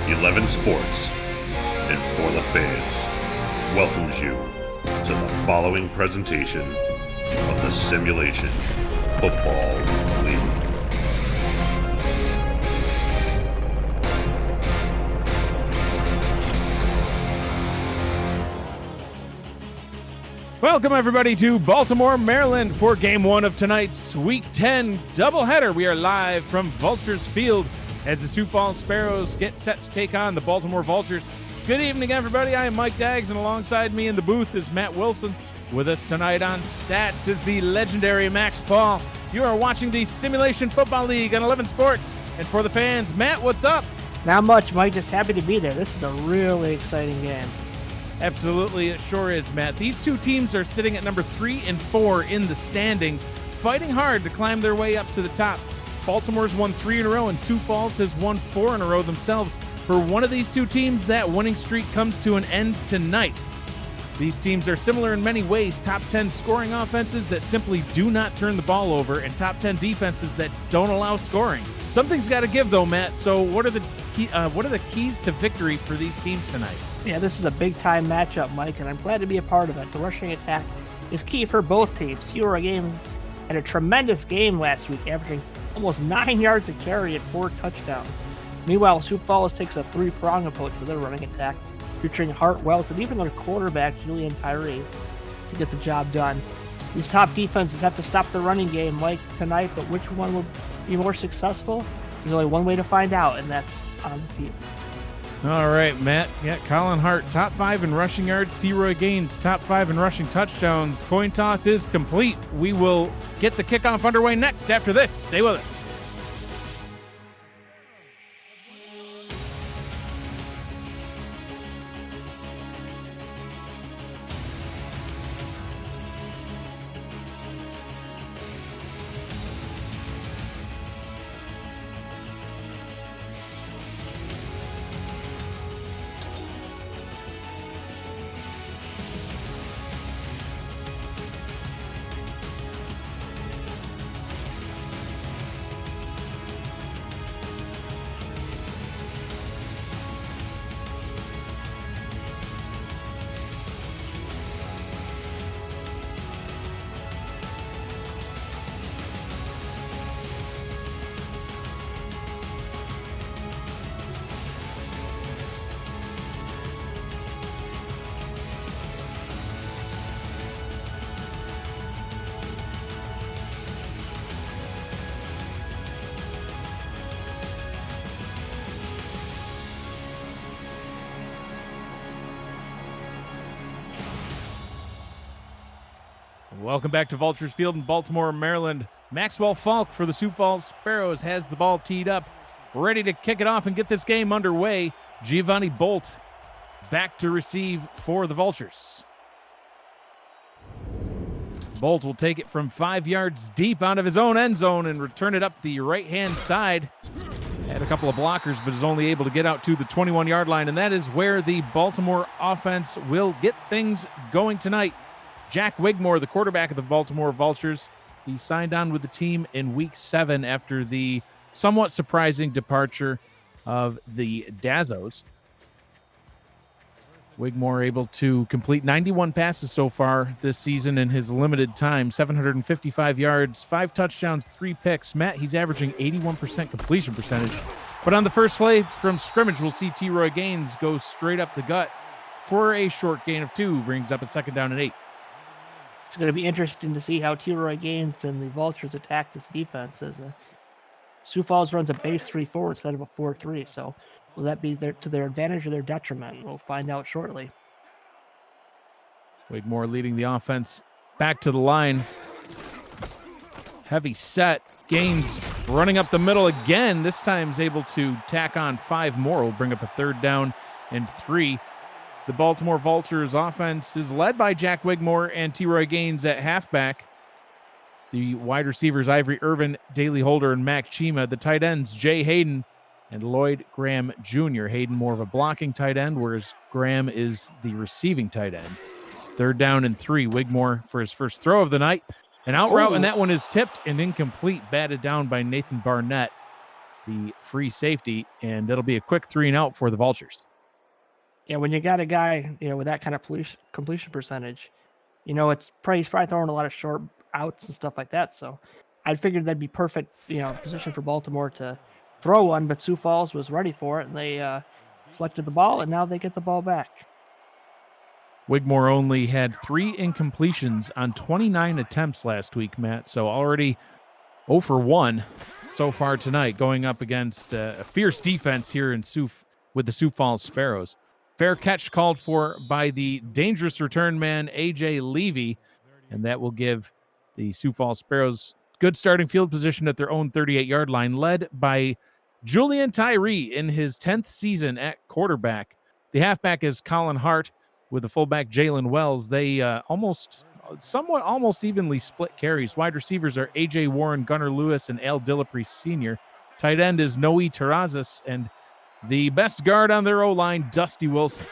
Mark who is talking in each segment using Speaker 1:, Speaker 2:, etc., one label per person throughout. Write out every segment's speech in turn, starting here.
Speaker 1: 11 Sports and For the Fans welcomes you to the following presentation of the Simulation Football League.
Speaker 2: Welcome, everybody, to Baltimore, Maryland for Game 1 of tonight's Week 10 doubleheader. We are live from Vultures Field as the Sioux Falls Sparrows get set to take on the Baltimore Vultures. Good evening, everybody. I am Mike Daggs, and alongside me in the booth is Matt Wilson. With us tonight on Stats is the legendary Max Paul. You are watching the Simulation Football League on 11 Sports. And for the fans, Matt, what's up?
Speaker 3: Not much, Mike. Just happy to be there. This is a really exciting game.
Speaker 2: Absolutely, it sure is, Matt. These two teams are sitting at number 3 and 4 in the standings, fighting hard to climb their way up to the top. Baltimore's won 3 in a row, and Sioux Falls has won 4 in a row themselves. For one of these two teams, that winning streak comes to an end tonight. These teams are similar in many ways: top 10 scoring offenses that simply do not turn the ball over, and top 10 defenses that don't allow scoring. Something's got to give, though, Matt. So what are the keys to victory for these teams tonight?
Speaker 3: Yeah, this is a big-time matchup, Mike, and I'm glad to be a part of it. The rushing attack is key for both teams. Sioux Games had a tremendous game last week, averaging almost 9 yards a carry and 4 touchdowns. Meanwhile, Sioux Falls takes a three-prong approach with their running attack, featuring Hart Wells and even their quarterback, Julian Tyree, to get the job done. These top defenses have to stop the running game, Mike, tonight, but which one will be more successful? There's only one way to find out, and that's on the field.
Speaker 2: All right, Matt. Yeah, Colin Hart, top 5 in rushing yards. T-Roy Gaines, top 5 in rushing touchdowns. Coin toss is complete. We will get the kickoff underway next after this. Stay with us. Welcome back to Vultures Field in Baltimore, Maryland. Maxwell Falk for the Sioux Falls Sparrows has the ball teed up, ready to kick it off and get this game underway. Giovanni Bolt back to receive for the Vultures. Bolt will take it from 5 yards deep out of his own end zone and return it up the right-hand side. Had a couple of blockers, but is only able to get out to the 21-yard line, and that is where the Baltimore offense will get things going tonight. Jack Wigmore, the quarterback of the Baltimore Vultures, he signed on with the team in Week 7 after the somewhat surprising departure of the Dazzos. Wigmore able to complete 91 passes so far this season in his limited time, 755 yards, 5 touchdowns, 3 picks. Matt, he's averaging 81% completion percentage. But on the first play from scrimmage, we'll see T-Roy Gaines go straight up the gut for a short gain of 2, brings up a 2nd down and 8.
Speaker 3: It's going to be interesting to see how T-Roy Gaines and the Vultures attack this defense, as Sioux Falls runs a base 3-4 instead of a 4-3. So will that be to their advantage or their detriment? We'll find out shortly.
Speaker 2: Wigmore leading the offense back to the line. Heavy set. Gaines running up the middle again. This time is able to tack on 5 more. Will bring up a 3rd down and 3. The Baltimore Vultures offense is led by Jack Wigmore and T-Roy Gaines at halfback. The wide receivers, Ivory Irvin, Daley Holder, and Mac Chima. The tight ends, Jay Hayden and Lloyd Graham Jr. Hayden more of a blocking tight end, whereas Graham is the receiving tight end. 3rd down and 3. Wigmore for his first throw of the night. An out route, and that one is tipped and incomplete, batted down by Nathan Barnett. the free safety, and it'll be a quick 3-and-out for the Vultures.
Speaker 3: Yeah, when you got a guy, with that kind of completion percentage, he's probably throwing a lot of short outs and stuff like that. So I figured that'd be perfect, position for Baltimore to throw one, but Sioux Falls was ready for it, and they deflected the ball, and now they get the ball back.
Speaker 2: Wigmore only had 3 incompletions on 29 attempts last week, Matt, so already 0 for 1 so far tonight, going up against a fierce defense here in with the Sioux Falls Sparrows. Fair catch called for by the dangerous return man, A.J. Levy, and that will give the Sioux Falls Sparrows good starting field position at their own 38-yard line, led by Julian Tyree in his 10th season at quarterback. The halfback is Colin Hart with the fullback Jalen Wells. They almost evenly split carries. Wide receivers are A.J. Warren, Gunnar Lewis, and Al Dillapre Sr. Tight end is Noe Terrazas, and the best guard on their O-line, Dusty Wilson.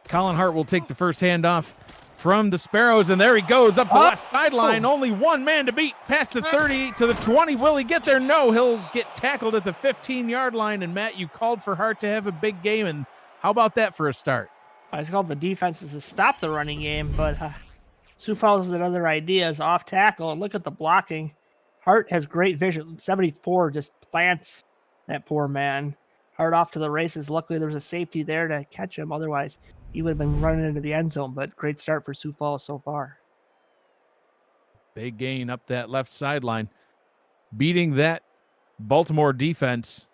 Speaker 2: Colin Hart will take the first handoff from the Sparrows, and there he goes up the left sideline. Only one man to beat past the 30 to the 20. Will he get there? No, he'll get tackled at the 15-yard line. And, Matt, you called for Hart to have a big game, and how about that for a start?
Speaker 3: I called the defenses to stop the running game, but Sioux Falls had other ideas off tackle, and look at the blocking. Hart has great vision. 74 just plants that poor man. Hart off to the races. Luckily, there was a safety there to catch him. Otherwise, he would have been running into the end zone, but great start for Sioux Falls so far.
Speaker 2: Big gain up that left sideline, beating that Baltimore defense.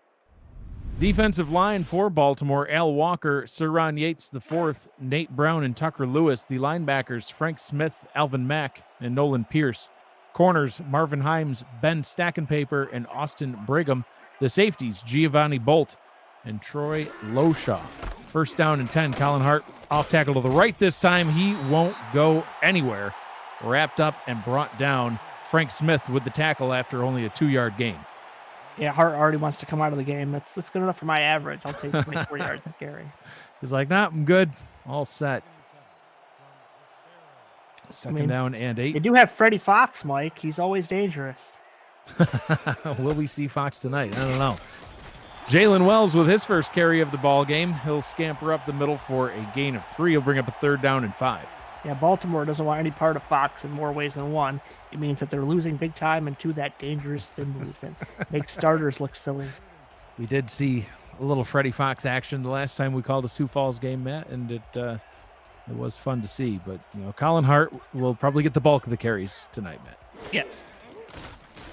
Speaker 2: Defensive line for Baltimore, Al Walker, Saran Yates IV, Nate Brown, and Tucker Lewis. The linebackers, Frank Smith, Alvin Mack, and Nolan Pierce. Corners, Marvin Himes, Ben Stackenpaper, and Austin Brigham. The safeties, Giovanni Bolt and Troy Loshaw. First down and 10. Colin Hart off tackle to the right this time. He won't go anywhere. Wrapped up and brought down. Frank Smith with the tackle after only a 2-yard gain.
Speaker 3: Yeah, Hart already wants to come out of the game. That's good enough for my average. I'll take 24 yards of carry.
Speaker 2: He's like, nah, I'm good. All set. Second down and 8.
Speaker 3: They do have Freddie Fox, Mike. He's always dangerous.
Speaker 2: Will we see Fox tonight? I don't know. Jalen Wells with his first carry of the ball game. He'll scamper up the middle for a gain of 3. He'll bring up a 3rd down and 5.
Speaker 3: Yeah, Baltimore doesn't want any part of Fox in more ways than one. It means that they're losing big time, and 2, that dangerous spin move that makes starters look silly.
Speaker 2: We did see a little Freddie Fox action the last time we called a Sioux Falls game, Matt, and it was fun to see. But, Colin Hart will probably get the bulk of the carries tonight, Matt.
Speaker 3: Yes.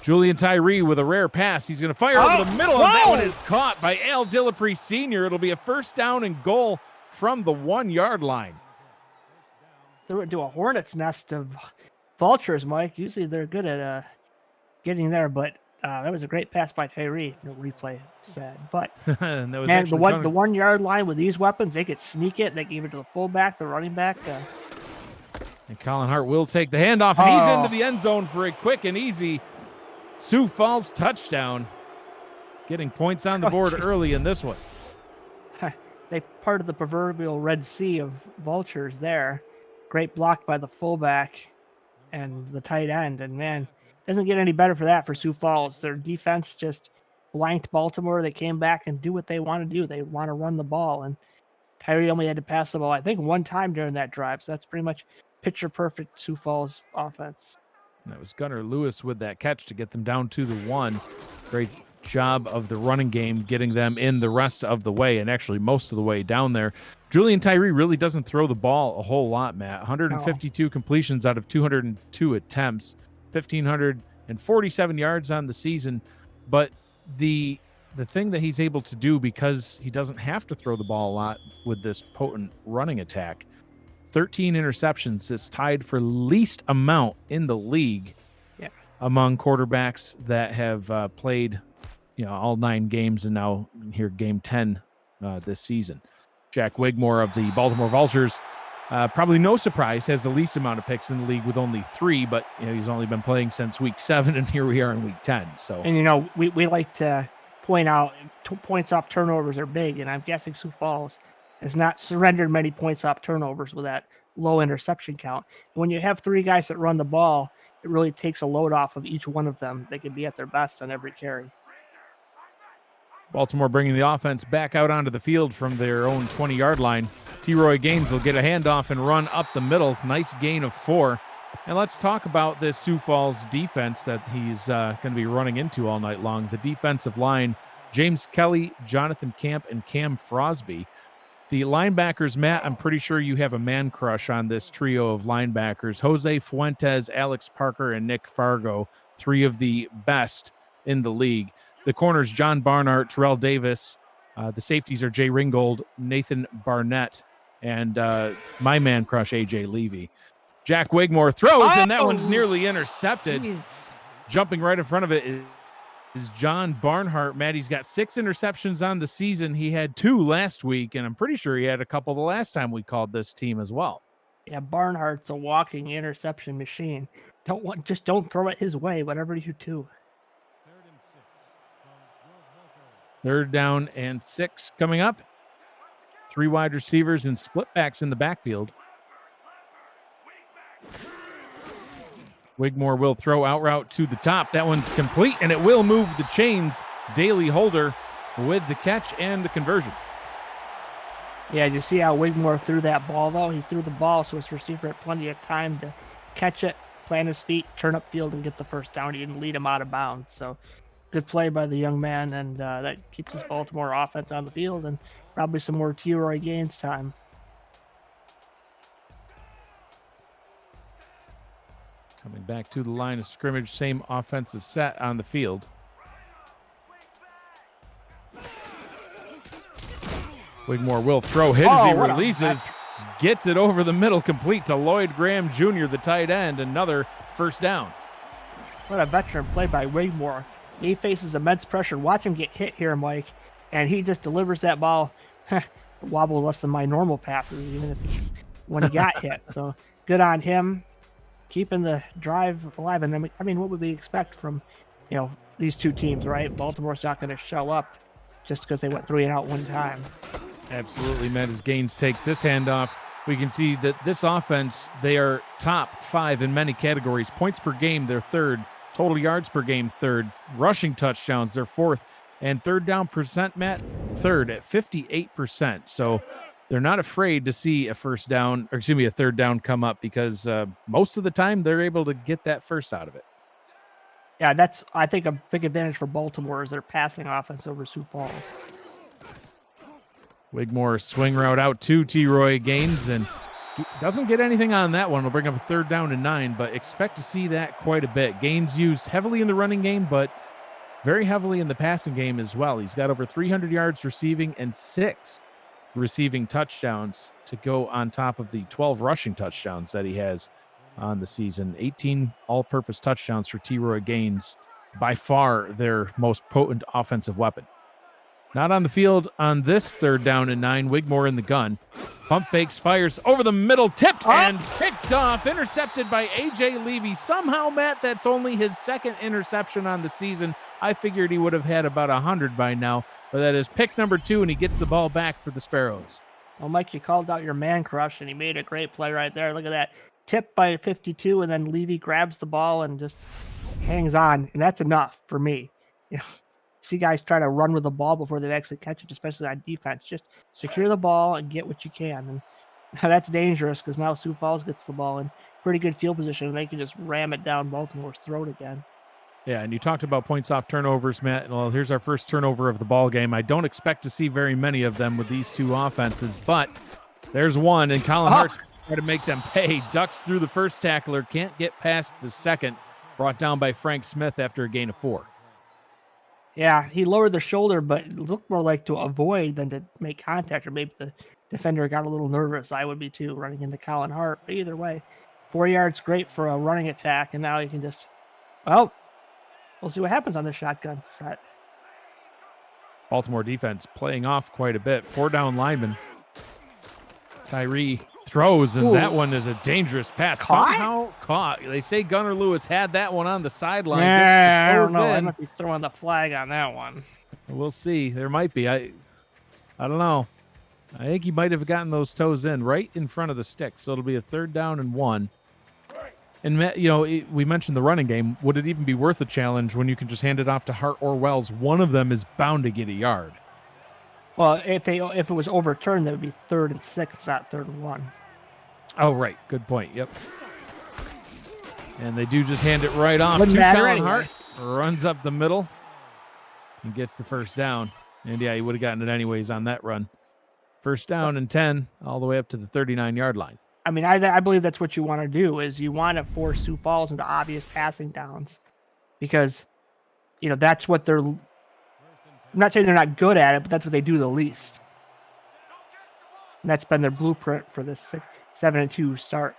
Speaker 2: Julian Tyree with a rare pass. He's going to fire over the middle, and that one is caught by Al Dillapre Sr. It'll be a first down and goal from the 1-yard line.
Speaker 3: Threw it into a hornet's nest of vultures, Mike. Usually they're good at getting there, but that was a great pass by Tyree. No replay said, but
Speaker 2: and that was
Speaker 3: man, the 1-yard line with these weapons, they could sneak it. They gave it to the fullback, the running back.
Speaker 2: And Colin Hart will take the handoff, and he's into the end zone for a quick and easy Sioux Falls touchdown. Getting points on the board early in this one.
Speaker 3: They parted the proverbial Red Sea of vultures there. Great block by the fullback and the tight end. And, man, doesn't get any better for that for Sioux Falls. Their defense just blanked Baltimore. They came back and do what they want to do. They want to run the ball. And Tyree only had to pass the ball, I think, 1 time during that drive. So that's pretty much picture-perfect Sioux Falls offense.
Speaker 2: That was Gunnar Lewis with that catch to get them down to the 1. Great job of the running game, getting them in the rest of the way, and actually most of the way down there. Julian Tyree really doesn't throw the ball a whole lot, Matt. 152 completions out of 202 attempts, 1,547 yards on the season. But the thing that he's able to do, because he doesn't have to throw the ball a lot with this potent running attack, 13 interceptions is tied for least amount in the league among quarterbacks that have played all 9 games, and now here game 10 this season. Jack Wigmore of the Baltimore Vultures, probably no surprise, has the least amount of picks in the league with only 3, but he's only been playing since week 7, and here we are in week 10. So,
Speaker 3: and we like to point out 2 points off turnovers are big, and I'm guessing Sioux Falls has not surrendered many points off turnovers with that low interception count. When you have 3 guys that run the ball, it really takes a load off of each one of them. They can be at their best on every carry.
Speaker 2: Baltimore bringing the offense back out onto the field from their own 20-yard line. T-Roy Gaines will get a handoff and run up the middle. Nice gain of 4. And let's talk about this Sioux Falls defense that he's going to be running into all night long. The defensive line, James Kelly, Jonathan Camp, and Cam Frosby. The linebackers, Matt, I'm pretty sure you have a man crush on this trio of linebackers. Jose Fuentes, Alex Parker, and Nick Fargo, 3 of the best in the league. The corners, John Barnhart, Terrell Davis. The safeties are Jay Ringgold, Nathan Barnett, and my man crush, A.J. Levy. Jack Wigmore throws, and that one's nearly intercepted.
Speaker 3: Jeez.
Speaker 2: Jumping right in front of it is John Barnhart. Matt, he's got 6 interceptions on the season. He had 2 last week, and I'm pretty sure he had a couple the last time we called this team as well.
Speaker 3: Yeah, Barnhart's a walking interception machine. Just don't throw it his way, whatever you do.
Speaker 2: 3rd down and 6 coming up. 3 wide receivers and split backs in the backfield. Wigmore will throw out route to the top. That one's complete, and it will move the chains. Daley Holder with the catch and the conversion.
Speaker 3: Yeah, you see how Wigmore threw that ball, though? He threw the ball so his receiver had plenty of time to catch it, plant his feet, turn upfield, and get the first down. He didn't lead him out of bounds. So good play by the young man, and that keeps his Baltimore offense on the field and probably some more T-Roy Gaines time.
Speaker 2: Coming back to the line of scrimmage, same offensive set on the field. Wigmore will throw, hit as he releases, gets it over the middle, complete to Lloyd Graham Jr., the tight end. Another first down.
Speaker 3: What a veteran play by Wigmore. He faces immense pressure. Watch him get hit here, Mike, and he just delivers that ball. Wobble less than my normal passes, even if when he got hit. So good on him, keeping the drive alive. And I mean, what would we expect from, these two teams, right? Baltimore's not going to shell up just because they went 3 and out one time.
Speaker 2: Absolutely, Matt. As Gaines takes this handoff, we can see that this offense, they are top 5 in many categories. Points per game, they're 3rd. Total yards per game, 3rd. Rushing touchdowns, they're 4th. And 3rd down percent, Matt, 3rd at 58%. So they're not afraid to see a 3rd down come up because most of the time they're able to get that first out of it.
Speaker 3: Yeah, that's, I think, a big advantage for Baltimore is their passing offense over Sioux Falls.
Speaker 2: Wigmore swing route out to T-Roy Gaines and doesn't get anything on that one. We'll bring up a 3rd down and 9, but expect to see that quite a bit. Gaines used heavily in the running game, but very heavily in the passing game as well. He's got over 300 yards receiving and 6 receiving touchdowns to go on top of the 12 rushing touchdowns that he has on the season. 18 all-purpose touchdowns for T-Roy Gaines, by far their most potent offensive weapon. Not on the field on this 3rd down and 9. Wigmore in the gun. Pump fakes, fires over the middle, tipped and picked off, intercepted by A.J. Levy. Somehow, Matt, that's only his 2nd interception on the season. I figured he would have had about 100 by now, but that is pick number 2, and he gets the ball back for the Sparrows.
Speaker 3: Well, Mike, you called out your man crush, and he made a great play right there. Look at that. Tip by 52, and then Levy grabs the ball and just hangs on, and that's enough for me. See guys try to run with the ball before they actually catch it, especially on defense. Just secure the ball and get what you can. And that's dangerous because now Sioux Falls gets the ball in pretty good field position, and they can just ram it down Baltimore's throat again.
Speaker 2: Yeah, and you talked about points off turnovers, Matt. Well, here's our first turnover of the ball game. I don't expect to see very many of them with these two offenses, but there's one, and Colin Hart's trying to make them pay. Ducks through the first tackler, can't get past the second. Brought down by Frank Smith after a gain of 4.
Speaker 3: Yeah, he lowered the shoulder, but it looked more like to avoid than to make contact, or maybe the defender got a little nervous. I would be too, running into Colin Hart. But either way, 4 yards, great for a running attack, and now you can just, we'll see what happens on this shotgun set.
Speaker 2: Baltimore defense playing off quite a bit. 4 down linemen. Tyree throws, and that one is a dangerous pass. Somehow caught. They say Gunnar Lewis had that one on the sideline.
Speaker 3: Yeah, I don't know. I might be throwing the flag on that one.
Speaker 2: We'll see. There might be. I don't know. I think he might have gotten those toes in right in front of the stick. So it'll be a 3rd down and 1. And, we mentioned the running game. Would it even be worth a challenge when you can just hand it off to Hart or Wells? One of them is bound to get a yard.
Speaker 3: Well, if it was overturned, that would be 3rd and 6, not 3rd and 1.
Speaker 2: Oh, right. Good point. Yep. And they do just hand it right off
Speaker 3: Wouldn't
Speaker 2: to
Speaker 3: matter
Speaker 2: Colin
Speaker 3: anyway.
Speaker 2: Hart. Runs up the middle and gets the first down. And, yeah, he would have gotten it anyways on that run. First down and 10 all the way up to the 39-yard line.
Speaker 3: I mean, I believe that's what you want to do, is you want to force Sioux Falls into obvious passing downs, because, that's what they're. I'm not saying they're not good at it, but that's what they do the least. And that's been their blueprint for this 7-2 start.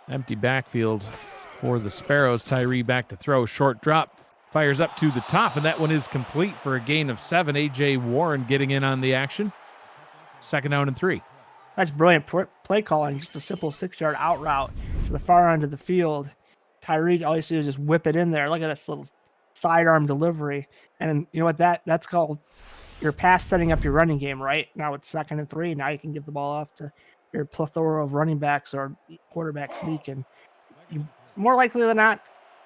Speaker 2: Empty backfield for the Sparrows. Tyree back to throw. Short drop. Fires up to the top, and that one is complete for a gain of 7. A.J. Warren getting in on the action. 2nd down and 3.
Speaker 3: That's brilliant play calling. Just a simple 6-yard out route to the far end of the field. Tyree, all you see is just whip it in there. Look at this little sidearm delivery. And you know what? That's called your pass setting up your running game, right? Now it's 2nd and 3. Now you can give the ball off to your plethora of running backs or quarterback sneak, and you more likely than not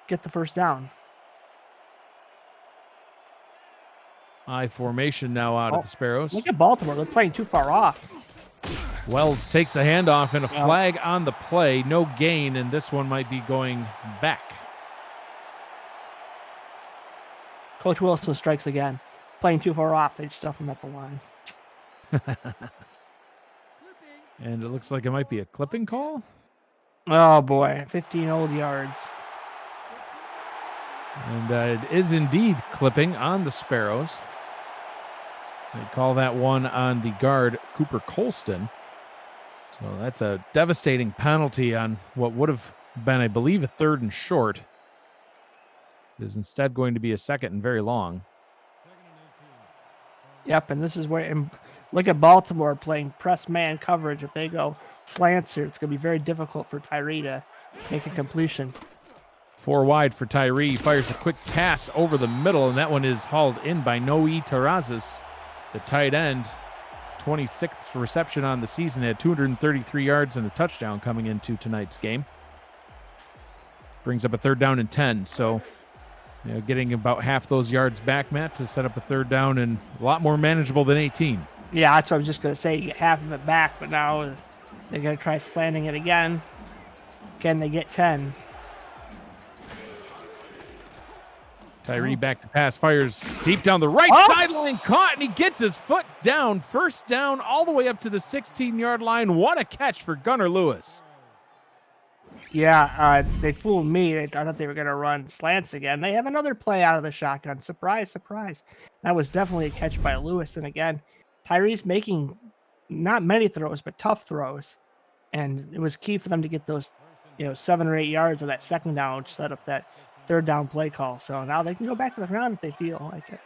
Speaker 3: get the first down.
Speaker 2: I formation now out of the Sparrows.
Speaker 3: Look at Baltimore. They're playing too far off.
Speaker 2: Wells takes the handoff and a flag on the play. No gain, and this one might be going back.
Speaker 3: Coach Wilson strikes again. Playing too far off. They stuff him at the line.
Speaker 2: And it looks like it might be a clipping call.
Speaker 3: Oh, boy. 15 old yards.
Speaker 2: And it is indeed clipping on the Sparrows. They call that one on the guard, Cooper Colston. So that's a devastating penalty on what would have been, I believe, a 3rd and short. It is instead going to be a 2nd and very long.
Speaker 3: Yep, and this is where, and look at Baltimore playing press man coverage. If they go slants here, it's going to be very difficult for Tyree to make a completion.
Speaker 2: 4 wide for Tyree. Fires a quick pass over the middle, and that one is hauled in by Noe Terrazas, the tight end. 26th reception on the season, had 233 yards and a touchdown coming into tonight's game. Brings up a 3rd down and 10. So, getting about half those yards back, Matt, to set up a 3rd down, and a lot more manageable than 18.
Speaker 3: Yeah, that's what I was just going to say. You get half of it back, but now they're going to try slanting it again. Can they get 10?
Speaker 2: Tyree back to pass, fires deep down the right sideline, caught, and he gets his foot down. First down all the way up to the 16-yard line. What a catch for Gunnar Lewis.
Speaker 3: Yeah, they fooled me. I thought they were going to run slants again. They have another play out of the shotgun. Surprise, surprise. That was definitely a catch by Lewis. And again, Tyree's making not many throws, but tough throws. And it was key for them to get those, 7 or 8 yards of that 2nd down, which set up that 3rd down play call. So now they can go back to the ground if they feel like it.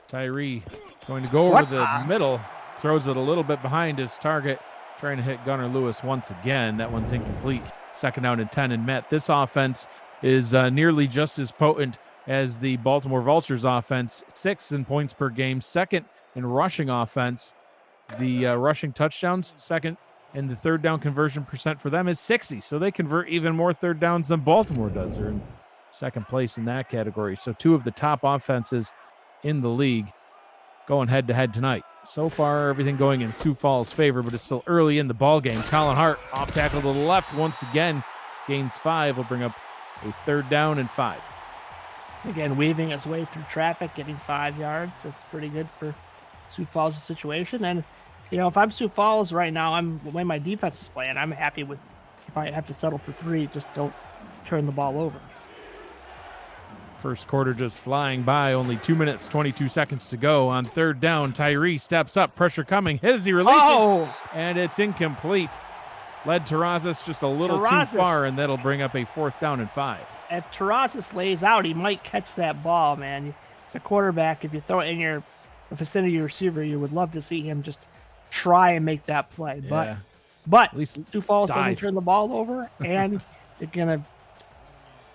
Speaker 2: Tyree going to go over the middle, throws it a little bit behind his target, trying to hit Gunnar Lewis once again. That one's incomplete. 2nd down and 10. And Matt, this offense is nearly just as potent as the Baltimore Vultures offense. 6th in points per game, 2nd in rushing offense. The rushing touchdowns, 2nd, and the 3rd down conversion percent for them is 60. So they convert even more 3rd downs than Baltimore does. They're in 2nd place in that category. So 2 of the top offenses in the league going head-to-head tonight. So far, everything going in Sioux Falls' favor, but it's still early in the ball game. Colin Hart off tackle to the left once again. Gains 5. Will bring up a 3rd down and 5.
Speaker 3: Again, weaving his way through traffic, getting 5 yards. That's pretty good for Sioux Falls' situation. And if I'm Sioux Falls right now, the way my defense is playing, I'm happy with, if I have to settle for 3, just don't turn the ball over.
Speaker 2: First quarter just flying by. Only 2 minutes, 22 seconds to go. On 3rd down, Tyree steps up. Pressure coming. Hit as he releases. And it's incomplete. Led Terrazas just a little too far, and that'll bring up a 4th down and 5.
Speaker 3: If Terrazas lays out, he might catch that ball, man. As a quarterback, if you throw it in the vicinity of your receiver, you would love to see him just try and make that play.
Speaker 2: Yeah.
Speaker 3: But
Speaker 2: at least
Speaker 3: Sioux Falls doesn't turn the ball over, and they're going to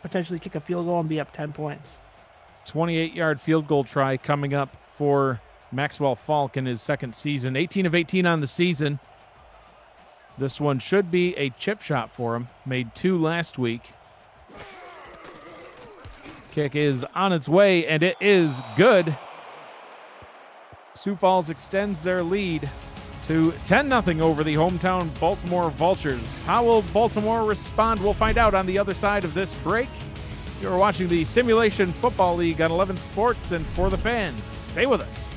Speaker 3: potentially kick a field goal and be up 10 points.
Speaker 2: 28-yard field goal try coming up for Maxwell Falk in his 2nd season. 18 of 18 on the season. This one should be a chip shot for him. Made 2 last week. Kick is on its way, and it is good. Sioux Falls extends their lead to 10-0 over the hometown Baltimore Vultures. How will Baltimore respond? We'll find out on the other side of this break. You're watching the Simulation Football League on 11 Sports and For the Fans. Stay with us.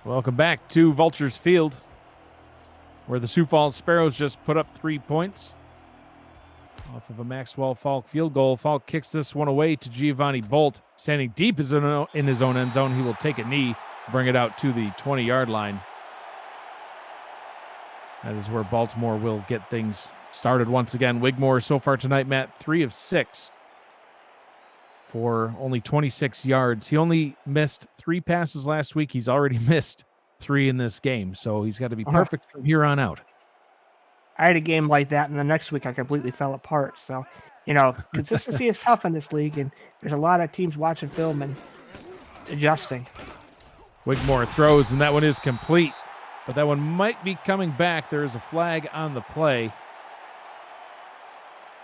Speaker 2: Welcome back to Vultures Field, where the Sioux Falls Sparrows just put up 3 points off of a Maxwell Falk field goal. Falk kicks this one away to Giovanni Bolt. Standing deep in his own end zone, he will take a knee, bring it out to the 20-yard line. That is where Baltimore will get things started once again. Wigmore so far tonight, Matt, 3 of 6 for only 26 yards. He only missed 3 passes last week. He's already missed 3 in this game, so he's got to be perfect from here on out.
Speaker 3: I had a game like that, and the next week I completely fell apart. So, consistency is tough in this league, and there's a lot of teams watching film and adjusting.
Speaker 2: Wigmore throws, and that one is complete, but that one might be coming back. There is a flag on the play.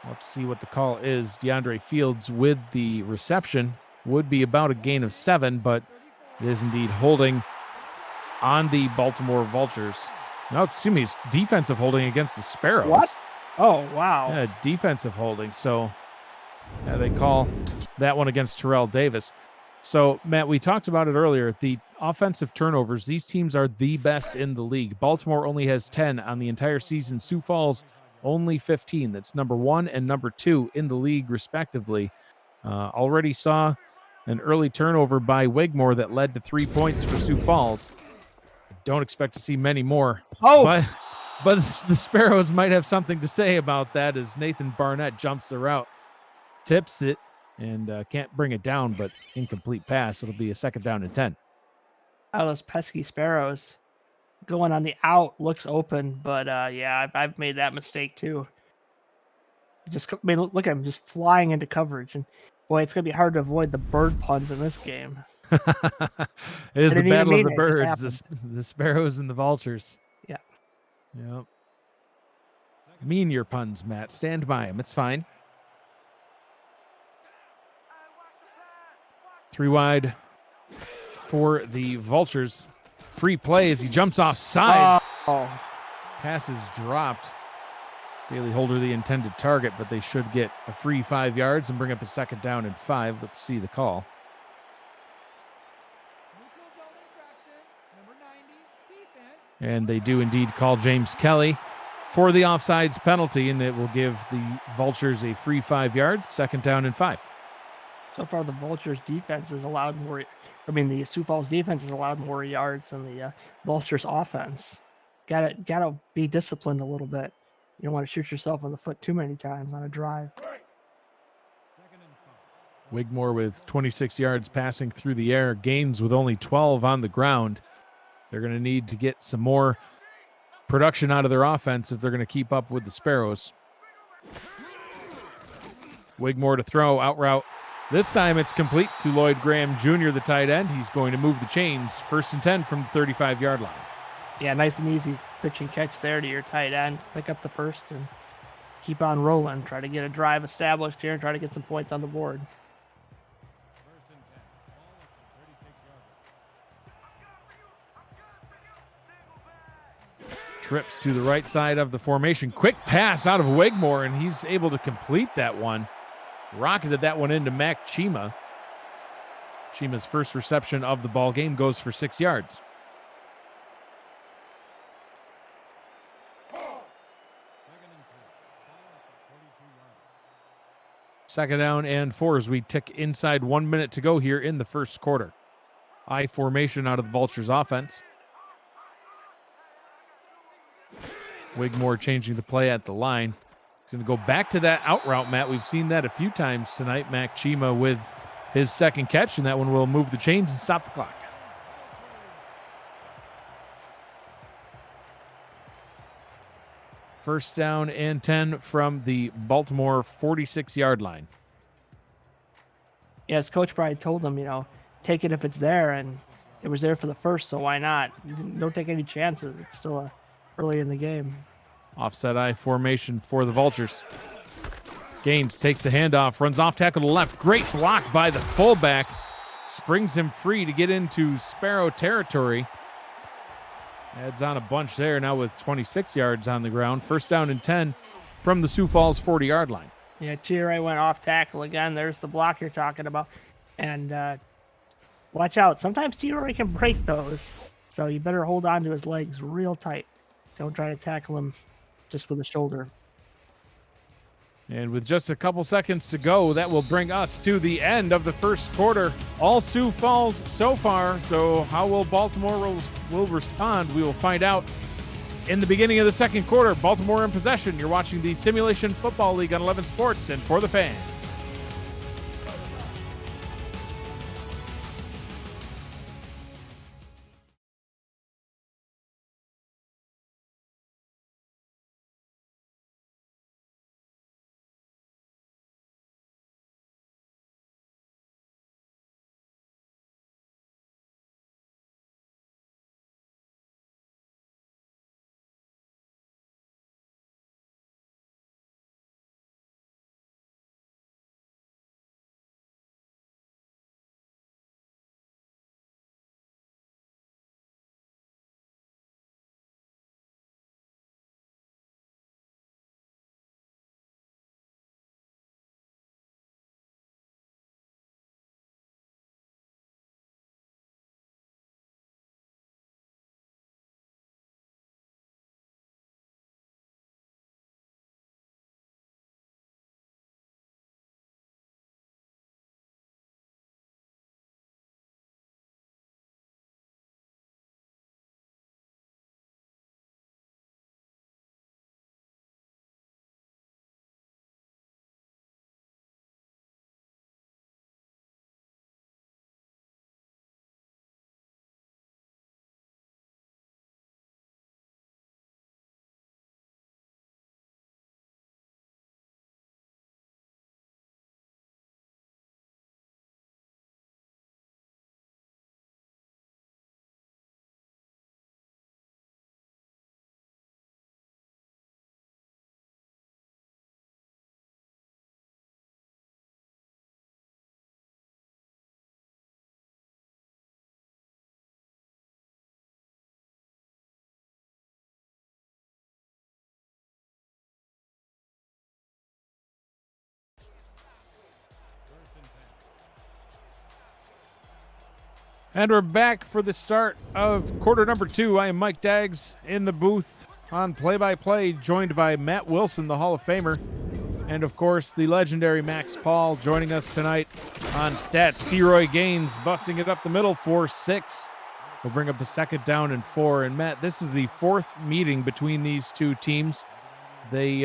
Speaker 2: Let's see what the call is. DeAndre Fields with the reception. Would be about a gain of 7, but it is indeed holding on the Baltimore Vultures. No, excuse me, it's defensive holding against the Sparrows.
Speaker 3: What? Oh, wow.
Speaker 2: Yeah, defensive holding. So they call that one against Terrell Davis. So, Matt, we talked about it earlier. The offensive turnovers, these teams are the best in the league. Baltimore only has 10 on the entire season. Sioux Falls only 15. That's number 1 and number 2 in the league, respectively. Already saw an early turnover by Wigmore that led to 3 points for Sioux Falls. Don't expect to see many more.
Speaker 3: Oh,
Speaker 2: but the Sparrows might have something to say about that as Nathan Barnett jumps the route, tips it, and can't bring it down, but incomplete pass. It'll be a 2nd down and 10.
Speaker 3: Oh, those pesky Sparrows. Going on the out, looks open, but yeah, I've made that mistake too. Look at him just flying into coverage, and boy, it's gonna be hard to avoid the bird puns in this game.
Speaker 2: It is the battle of the
Speaker 3: it
Speaker 2: birds, the Sparrows and the Vultures.
Speaker 3: Yeah.
Speaker 2: Yep. Mean your puns, Matt. Stand by them. It's fine. 3 wide for the Vultures. Free play as he jumps off sides.
Speaker 3: Oh.
Speaker 2: Pass is dropped. Daly Holder the intended target, but they should get a free 5 yards and bring up a 2nd down and 5. Let's see the call. And they do indeed call James Kelly for the offsides penalty, and it will give the Vultures a free 5 yards, 2nd down and 5.
Speaker 3: So far, the Vultures defense has allowed more. The Sioux Falls defense has allowed more yards than the Vultures offense. Gotta be disciplined a little bit. You don't want to shoot yourself in the foot too many times on a drive.
Speaker 2: Wigmore with 26 yards passing through the air, gains with only 12 on the ground. They're going to need to get some more production out of their offense if they're going to keep up with the Sparrows. Wigmore to throw, out route. This time it's complete to Lloyd Graham Jr., the tight end. He's going to move the chains. 1st and 10 from the 35-yard line.
Speaker 3: Yeah, nice and easy pitch and catch there to your tight end. Pick up the first and keep on rolling. Try to get a drive established here and try to get some points on the board.
Speaker 2: Trips to the right side of the formation. Quick pass out of Wigmore, and he's able to complete that one. Rocketed that one into Mac Chima. Chima's first reception of the ball game goes for 6 yards. Second down and 4 as we tick inside 1 minute to go here in the first quarter. I formation out of the Vultures offense. Wigmore changing the play at the line. He's going to go back to that out route, Matt. We've seen that a few times tonight. Mac Chima with his second catch, and that one will move the chains and stop the clock. First down and 10 from the Baltimore 46-yard line.
Speaker 3: Yes, Coach probably told him, take it if it's there, and it was there for the first, so why not? Don't take any chances. It's still early in the game.
Speaker 2: Offset I formation for the Vultures. Gaines takes the handoff, runs off tackle to the left. Great block by the fullback. Springs him free to get into Sparrow territory. Adds on a bunch there now with 26 yards on the ground. First down and 10 from the Sioux Falls 40-yard line.
Speaker 3: Yeah, Tiere went off tackle again. There's the block you're talking about. And watch out. Sometimes Tiere can break those. So you better hold on to his legs real tight. Don't try to tackle him just with the shoulder.
Speaker 2: And with just a couple seconds to go, that will bring us to the end of the first quarter. All Sioux Falls so far, so how will Baltimore will respond? We will find out in the beginning of the second quarter. Baltimore in possession. You're watching the Simulation Football League on 11 Sports and For the Fan. And we're back for the start of quarter number 2. I am Mike Daggs in the booth on play-by-play, joined by Matt Wilson, the Hall of Famer, and of course the legendary Max Paul joining us tonight on stats. T-Roy Gaines busting it up the middle for 6. We'll bring up a second down and 4. And Matt, this is the 4th meeting between these two teams. They've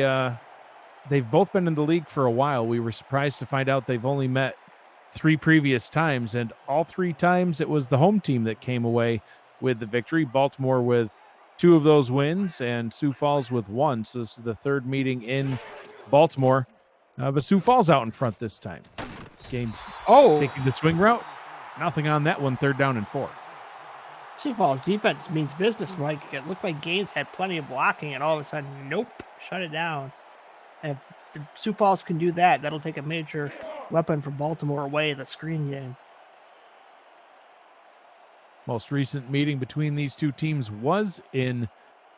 Speaker 2: both been in the league for a while. We were surprised to find out they've only met 3 previous times, and all 3 times it was the home team that came away with the victory. Baltimore with 2 of those wins and Sioux Falls with 1. So this is the 3rd meeting in Baltimore, but Sioux Falls out in front this time. Gaines taking the swing route. Nothing on that one. 3rd down and 4.
Speaker 3: Sioux Falls defense means business, Mike. It looked like Gaines had plenty of blocking, and all of a sudden, nope, shut it down. And if the Sioux Falls can do that, that'll take a major weapon for Baltimore away, the screen game.
Speaker 2: Most recent meeting between these two teams was in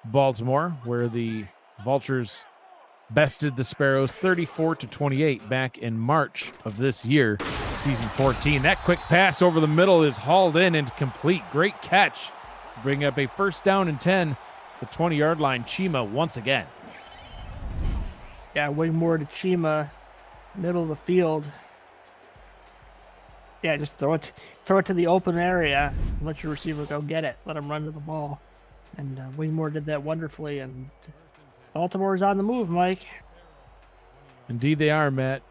Speaker 2: Baltimore, where the Vultures bested the Sparrows 34-28 back in March of this year, season 14. That quick pass over the middle is hauled in and complete. Great catch. Bring up a first down and 10, the 20-yard line. Chima once again.
Speaker 3: Yeah, Wigmore to Chima, middle of the field. Yeah, just throw it to the open area and let your receiver go get it. Let him run to the ball. And Wigmore did that wonderfully. And Baltimore's on the move, Mike.
Speaker 2: Indeed they are, Matt.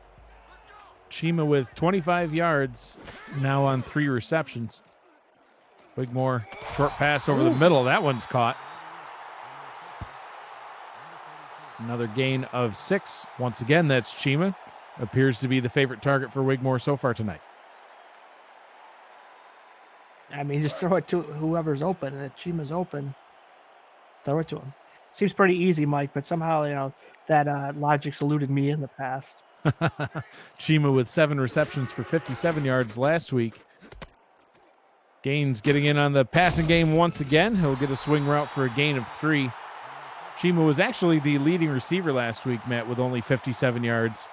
Speaker 2: Chima with 25 yards, now on 3 receptions. Wigmore, short pass over the middle. That one's caught. Another gain of 6. Once again, that's Chima. Appears to be the favorite target for Wigmore so far tonight.
Speaker 3: I mean, just throw it to whoever's open. And if Chima's open, throw it to him. Seems pretty easy, Mike, but somehow, that logic's eluded me in the past.
Speaker 2: Chima with 7 receptions for 57 yards last week. Gaines getting in on the passing game once again. He'll get a swing route for a gain of 3. Chima was actually the leading receiver last week, Matt, with only 57 yards.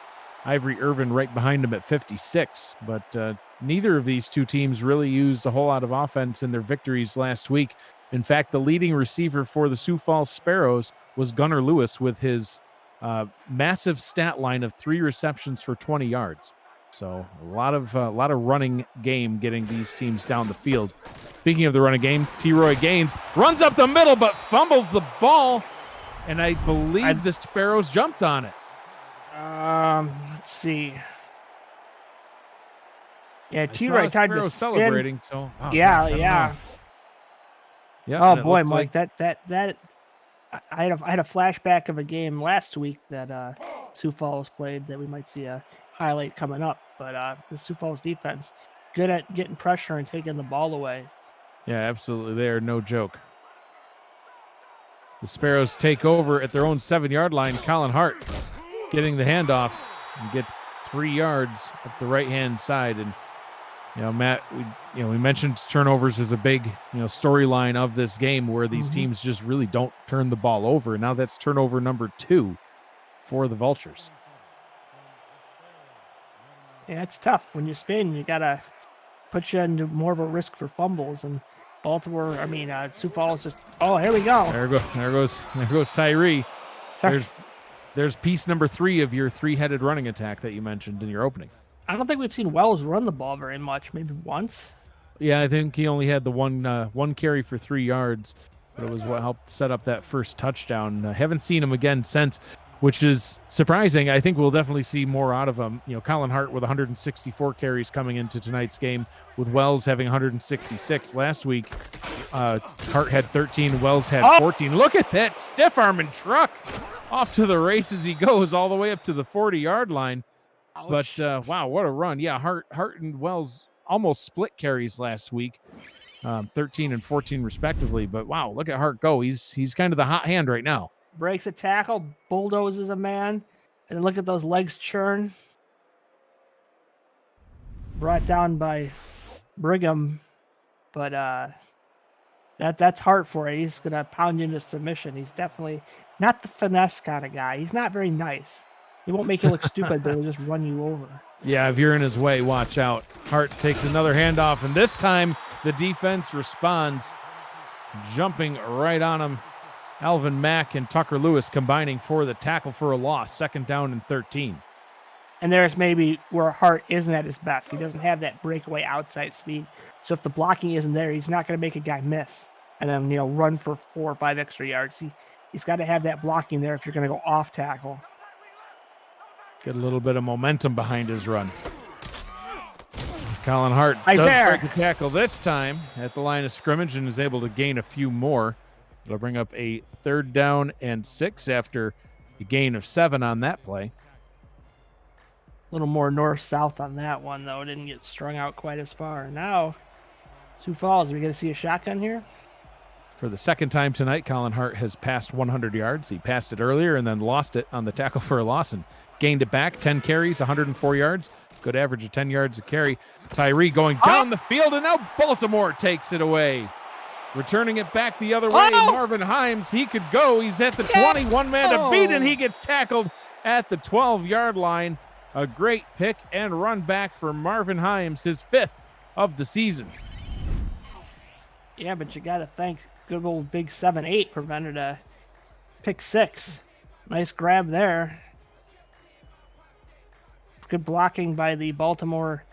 Speaker 2: Ivory Irvin right behind him at 56. But neither of these two teams really used a whole lot of offense in their victories last week. In fact, the leading receiver for the Sioux Falls Sparrows was Gunnar Lewis with his massive stat line of 3 receptions for 20 yards. So a lot of running game getting these teams down the field. Speaking of the running game, T-Roy Gaines runs up the middle but fumbles the ball, and I believe the Sparrows jumped on it.
Speaker 3: Let's see. Yeah, T-Roy tried to spin.
Speaker 2: Celebrating. So
Speaker 3: yeah.
Speaker 2: Yeah.
Speaker 3: Oh boy, Mike, that I had a flashback of a game last week that Sioux Falls played that we might see a highlight coming up. But the Sioux Falls defense good at getting pressure and taking the ball away.
Speaker 2: Yeah, absolutely. They are no joke. The Sparrows take over at their own 7-yard line. Colin Hart getting the handoff and gets 3 yards up the right-hand side. And Matt, we mentioned turnovers as a big storyline of this game, where these teams just really don't turn the ball over. And now that's turnover number 2 for the Vultures.
Speaker 3: Yeah, it's tough when you spin. You gotta put you into more of a risk for fumbles. And Sioux Falls just. Oh, here we go.
Speaker 2: There goes Tyree.
Speaker 3: Sorry.
Speaker 2: There's piece number 3 of your 3-headed running attack that you mentioned in your opening.
Speaker 3: I don't think we've seen Wells run the ball very much. Maybe once.
Speaker 2: Yeah, I think he only had the one carry for 3 yards, but it was what helped set up that first touchdown. Haven't seen him again since, which is surprising. I think we'll definitely see more out of him. Colin Hart with 164 carries coming into tonight's game, with Wells having 166. Last week, Hart had 13, Wells had 14. Look at that stiff arm and truck. Off to the races he goes, all the way up to the 40-yard line. Ouch. But wow, what a run. Yeah, Hart and Wells almost split carries last week, 13 and 14 respectively. But wow, look at Hart go. He's kind of the hot hand right now.
Speaker 3: Breaks a tackle, bulldozes a man, and look at those legs churn. Brought down by Brigham, but that's Hart for you. He's going to pound you into submission. He's definitely not the finesse kind of guy. He's not very nice. He won't make you look stupid, but he'll just run you over.
Speaker 2: Yeah, if you're in his way, watch out. Hart takes another handoff, and this time the defense responds, jumping right on him. Alvin Mack and Tucker Lewis combining for the tackle for a loss, 2nd down and 13.
Speaker 3: And there's maybe where Hart isn't at his best. He doesn't have that breakaway outside speed. So if the blocking isn't there, he's not going to make a guy miss and then run for 4 or 5 extra yards. He's got to have that blocking there if you're going to go off tackle.
Speaker 2: Get a little bit of momentum behind his run. Colin Hart does break the tackle this time at the line of scrimmage and is able to gain a few more. It'll bring up a 3rd down and 6 after a gain of 7 on that play.
Speaker 3: A little more north-south on that one, though. Didn't get strung out quite as far. Now, Sioux Falls, are we going to see a shotgun here?
Speaker 2: For the 2nd time tonight, Colin Hart has passed 100 yards. He passed it earlier and then lost it on the tackle for a loss and gained it back. 10 carries, 104 yards. Good average of 10 yards a carry. Tyree going down the field, and now Baltimore takes it away. Returning it back the other way, Marvin Himes, he could go. He's at the 20, one man to beat, and he gets tackled at the 12-yard line. A great pick and run back for Marvin Himes, his 5th of the season.
Speaker 3: Yeah, but you got to thank good old big 7-8 prevented a pick 6. Nice grab there. Good blocking by the Baltimore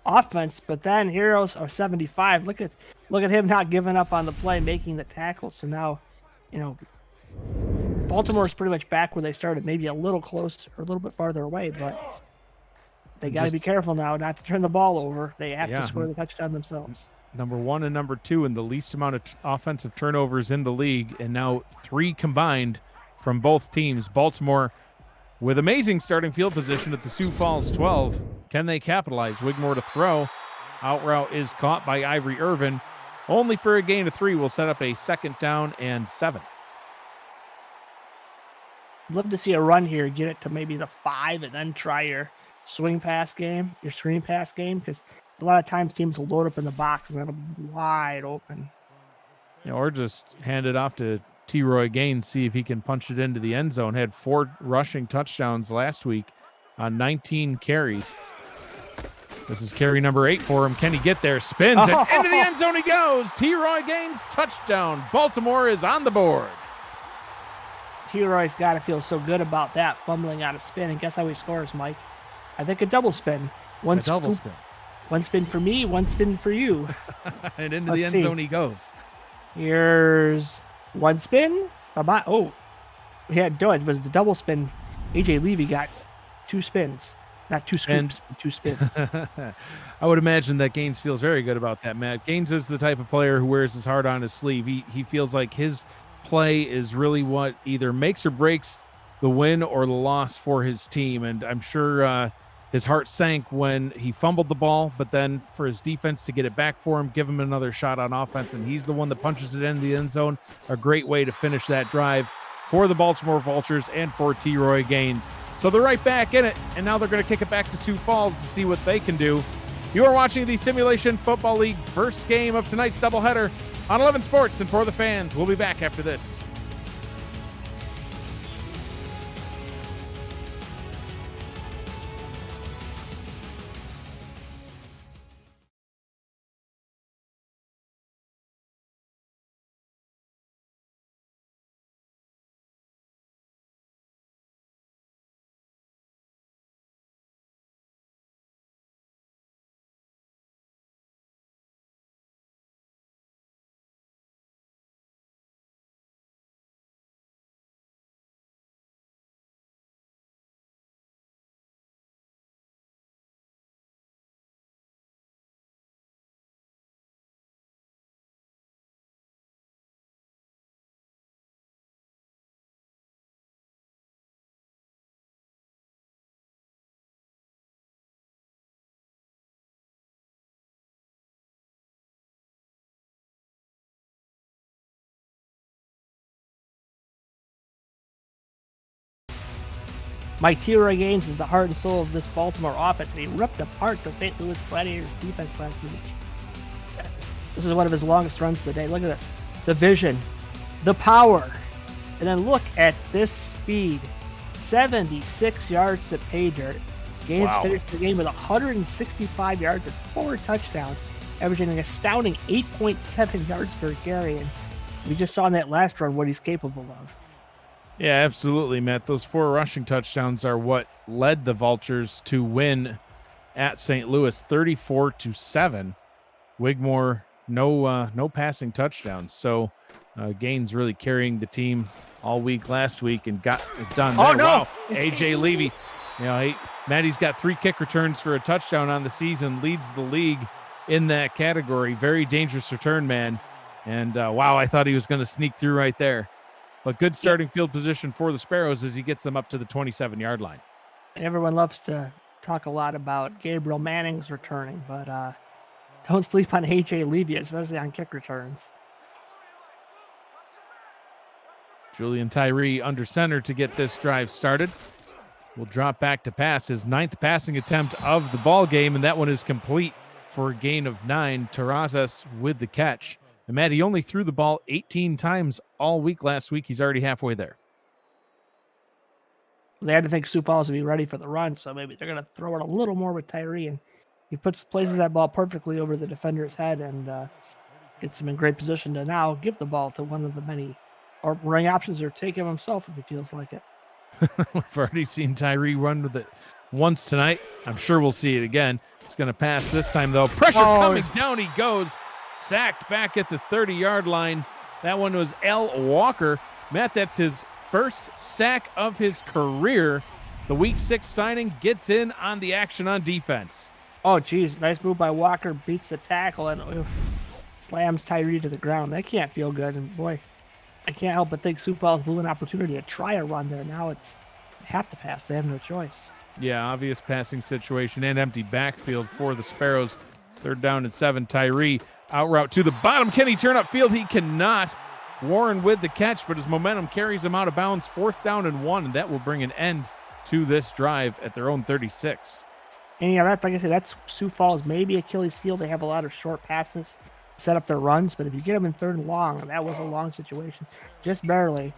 Speaker 3: offense, but then Heroes are 75. Look at him not giving up on the play, making the tackle. So now, Baltimore's pretty much back where they started, maybe a little close or a little bit farther away, but they got to be careful now not to turn the ball over. They have to score the touchdown themselves.
Speaker 2: Number 1 and number 2 in the least amount of offensive turnovers in the league, and now 3 combined from both teams. Baltimore with amazing starting field position at the Sioux Falls 12. Can they capitalize? Wigmore to throw. Out route is caught by Ivory Irvin. Only for a gain of 3 will set up a 2nd down and 7.
Speaker 3: I'd love to see a run here, get it to maybe the 5, and then try your swing pass game, your screen pass game, because a lot of times teams will load up in the box and that'll be wide open.
Speaker 2: Or just hand it off to T-Roy Gaines, see if he can punch it into the end zone. Had 4 rushing touchdowns last week on 19 carries. This is carry number 8 for him. Can he get there? Spins and into the end zone he goes. T-Roy Gaines, touchdown. Baltimore is on the board.
Speaker 3: T-Roy's got to feel so good about that, fumbling out a spin. And guess how he scores, Mike? I think a double spin.
Speaker 2: Double spin.
Speaker 3: One spin for me, one spin for you.
Speaker 2: And into the end zone he goes.
Speaker 3: Here's one spin. Oh, it was the double spin. AJ Levy got 2 spins. Not 2 scoops, but 2 spins.
Speaker 2: I would imagine that Gaines feels very good about that, Matt. Gaines is the type of player who wears his heart on his sleeve. He feels like his play is really what either makes or breaks the win or the loss for his team. And I'm sure his heart sank when he fumbled the ball, but then for his defense to get it back for him, give him another shot on offense, and he's the one that punches it into the end zone. A great way to finish that drive for the Baltimore Vultures and for T-Roy Gaines. So they're right back in it, and now they're going to kick it back to Sioux Falls to see what they can do. You are watching the Simulation Football League first game of tonight's doubleheader on 11 Sports and For the Fans. We'll be back after this.
Speaker 3: Mike T-Roy Gaines is the heart and soul of this Baltimore offense, and he ripped apart the St. Louis Gladiators defense last week. This is one of his longest runs of the day. Look at this. The vision, the power, and then look at this speed. 76 yards to pay dirt. Gaines finished the game with 165 yards and 4 touchdowns, averaging an astounding 8.7 yards per carry. And we just saw in that last run what he's capable of.
Speaker 2: Yeah, absolutely, Matt. Those 4 rushing touchdowns are what led the Vultures to win at St. Louis 34-7. Wigmore, no passing touchdowns. So Gaines really carrying the team all week last week and got it done.
Speaker 3: Oh,
Speaker 2: there.
Speaker 3: no.
Speaker 2: Wow. AJ Levy. Matty's got 3 kick returns for a touchdown on the season, leads the league in that category. Very dangerous return, man. And I thought he was going to sneak through right there. But good starting field position for the Sparrows as he gets them up to the 27-yard line.
Speaker 3: Everyone loves to talk a lot about Gabriel Manning's returning, but don't sleep on A.J. Levy, especially on kick returns.
Speaker 2: Julian Tyree under center to get this drive started. Will drop back to pass, his 9th passing attempt of the ball game, and that one is complete for a gain of 9. Terrazas with the catch. And Matt, he only threw the ball 18 times all week last week. He's already halfway there.
Speaker 3: They had to think Sioux Falls would be ready for the run, so maybe they're going to throw it a little more with Tyree, and he places that ball perfectly over the defender's head and gets him in great position to now give the ball to one of the many running options, or take him himself if he feels like it.
Speaker 2: We've already seen Tyree run with it once tonight. I'm sure we'll see it again. He's going to pass this time, though. Pressure coming down. He goes. Sacked back at the 30-yard line. That one was L. Walker. Matt, that's his first sack of his career. The Week 6 signing gets in on the action on defense.
Speaker 3: Oh, geez. Nice move by Walker. Beats the tackle and slams Tyree to the ground. That can't feel good. And, boy, I can't help but think Sioux Falls blew an opportunity to try a run there. Now they have to pass. They have no choice.
Speaker 2: Yeah, obvious passing situation and empty backfield for the Sparrows. 3rd down and 7. Tyree out route to the bottom. Can he turn upfield? He cannot. Warren with the catch, but his momentum carries him out of bounds. 4th down and 1, and that will bring an end to this drive at their own 36.
Speaker 3: And like I said, that's Sioux Falls' maybe Achilles heel. They have a lot of short passes, set up their runs, but if you get them in 3rd and long, that was a long situation. Just barely.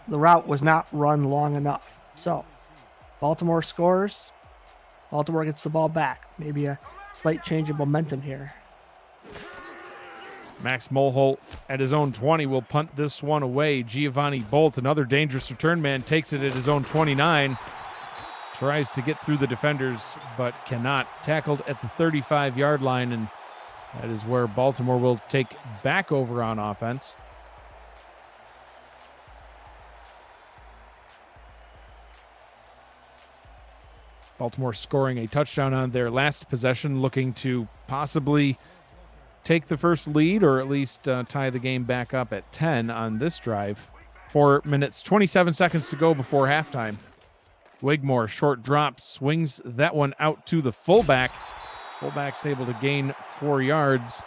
Speaker 3: The route was not run long enough. So, Baltimore scores. Baltimore gets the ball back. Maybe a slight change of momentum here.
Speaker 2: Max Mulholt at his own 20 will punt this one away. Giovanni Bolt, another dangerous return man, takes it at his own 29. Tries to get through the defenders, but cannot. Tackled at the 35-yard line, and that is where Baltimore will take back over on offense. Baltimore scoring a touchdown on their last possession, looking to possibly take the first lead or at least tie the game back up at 10 on this drive. 4 minutes, 27 seconds to go before halftime. Wigmore, short drop, swings that one out to the fullback. Fullback's able to gain 4 yards.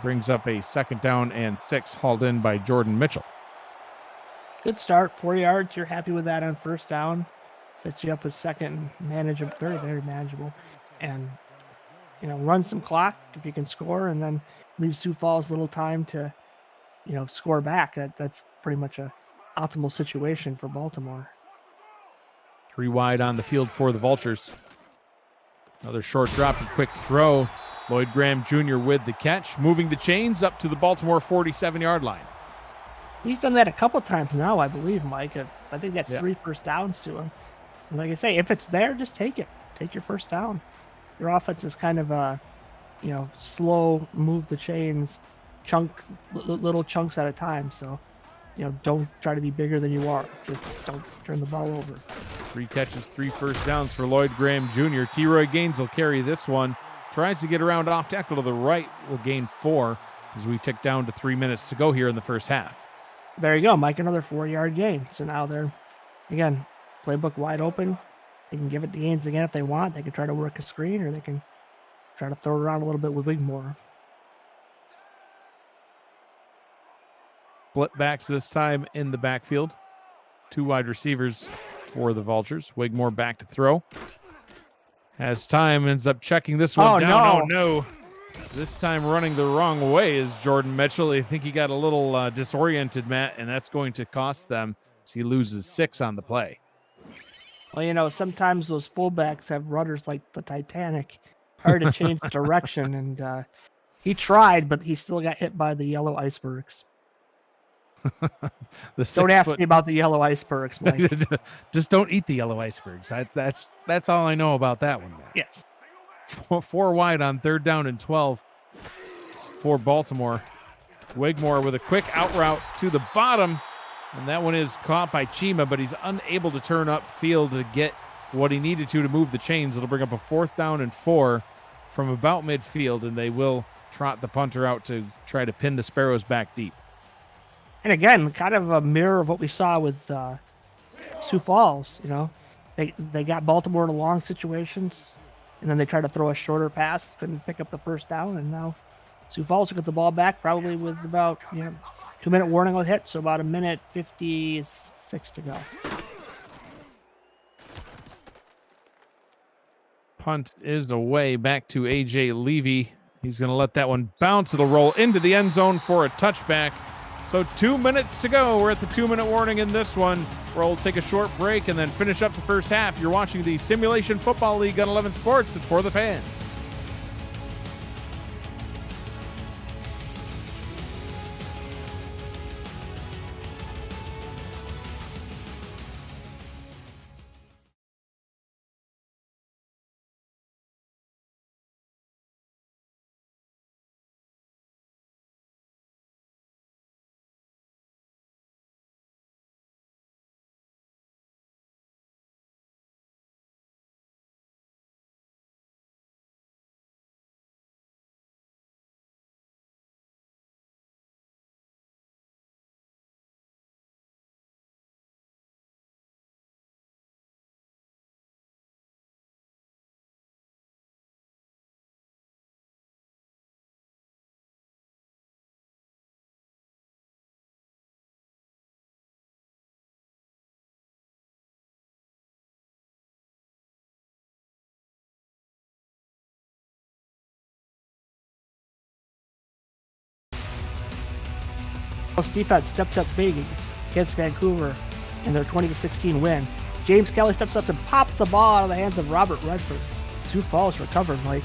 Speaker 2: Brings up a 2nd down and 6, hauled in by Jordan Mitchell.
Speaker 3: Good start, 4 yards. You're happy with that on 1st down. Sets you up with 2nd, manageable, very, very manageable. And, run some clock if you can score, and then leave Sioux Falls a little time to, score back. That's pretty much a optimal situation for Baltimore.
Speaker 2: 3 wide on the field for the Vultures. Another short drop and quick throw. Lloyd Graham Jr. with the catch, moving the chains up to the Baltimore 47-yard line.
Speaker 3: He's done that a couple times now, I believe, Mike. I think that's 3 first downs to him. And like I say, if it's there, just take it. Take your 1st down. Your offense is kind of slow, move the chains, little chunks at a time. So, don't try to be bigger than you are. Just don't turn the ball over.
Speaker 2: 3 catches, 3 first downs for Lloyd Graham Jr. T-Roy Gaines will carry this one. Tries to get around off tackle to the right. Will gain 4 as we tick down to 3 minutes to go here in the first half.
Speaker 3: There you go, Mike. Another 4-yard gain. So now they're, again, playbook wide open. They can give it to Gaines again if they want. They can try to work a screen, or they can try to throw it around a little bit with Wigmore.
Speaker 2: Split backs this time in the backfield. 2 wide receivers for the Vultures. Wigmore back to throw. Has time, ends up checking this one down. Oh, no. This time running the wrong way is Jordan Mitchell. I think he got a little disoriented, Matt, and that's going to cost them as he loses 6 on the play.
Speaker 3: Well, sometimes those fullbacks have rudders like the Titanic. Hard to change direction, and he tried, but he still got hit by the yellow icebergs. Don't ask me about the yellow icebergs, Mike.
Speaker 2: Just don't eat the yellow icebergs. That's all I know about that one, Matt.
Speaker 3: Yes.
Speaker 2: 4 wide on 3rd down and 12 for Baltimore. Wigmore with a quick out route to the bottom, and that one is caught by Chima, but he's unable to turn upfield to get what he needed to move the chains. It'll bring up a 4th down and 4 from about midfield, and they will trot the punter out to try to pin the Sparrows back deep.
Speaker 3: And again, kind of a mirror of what we saw with Sioux Falls. They got Baltimore in long situations, and then they tried to throw a shorter pass, couldn't pick up the 1st down, and now Sioux Falls will get the ball back probably with about 2-minute warning will hit, so about 1:56 to go.
Speaker 2: Punt is away back to A.J. Levy He's going to let that one bounce. It'll roll into the end zone for a touchback. So 2 minutes to go. We're at the 2-minute warning in this one. We'll take a short break and then finish up the first half. You're watching the Simulation Football League on 11 Sports and For the Fans.
Speaker 3: Defense stepped up big against Vancouver in their 20-16 win. James Kelly steps up and pops the ball out of the hands of Robert Redford. Sioux Falls recovered, Mike.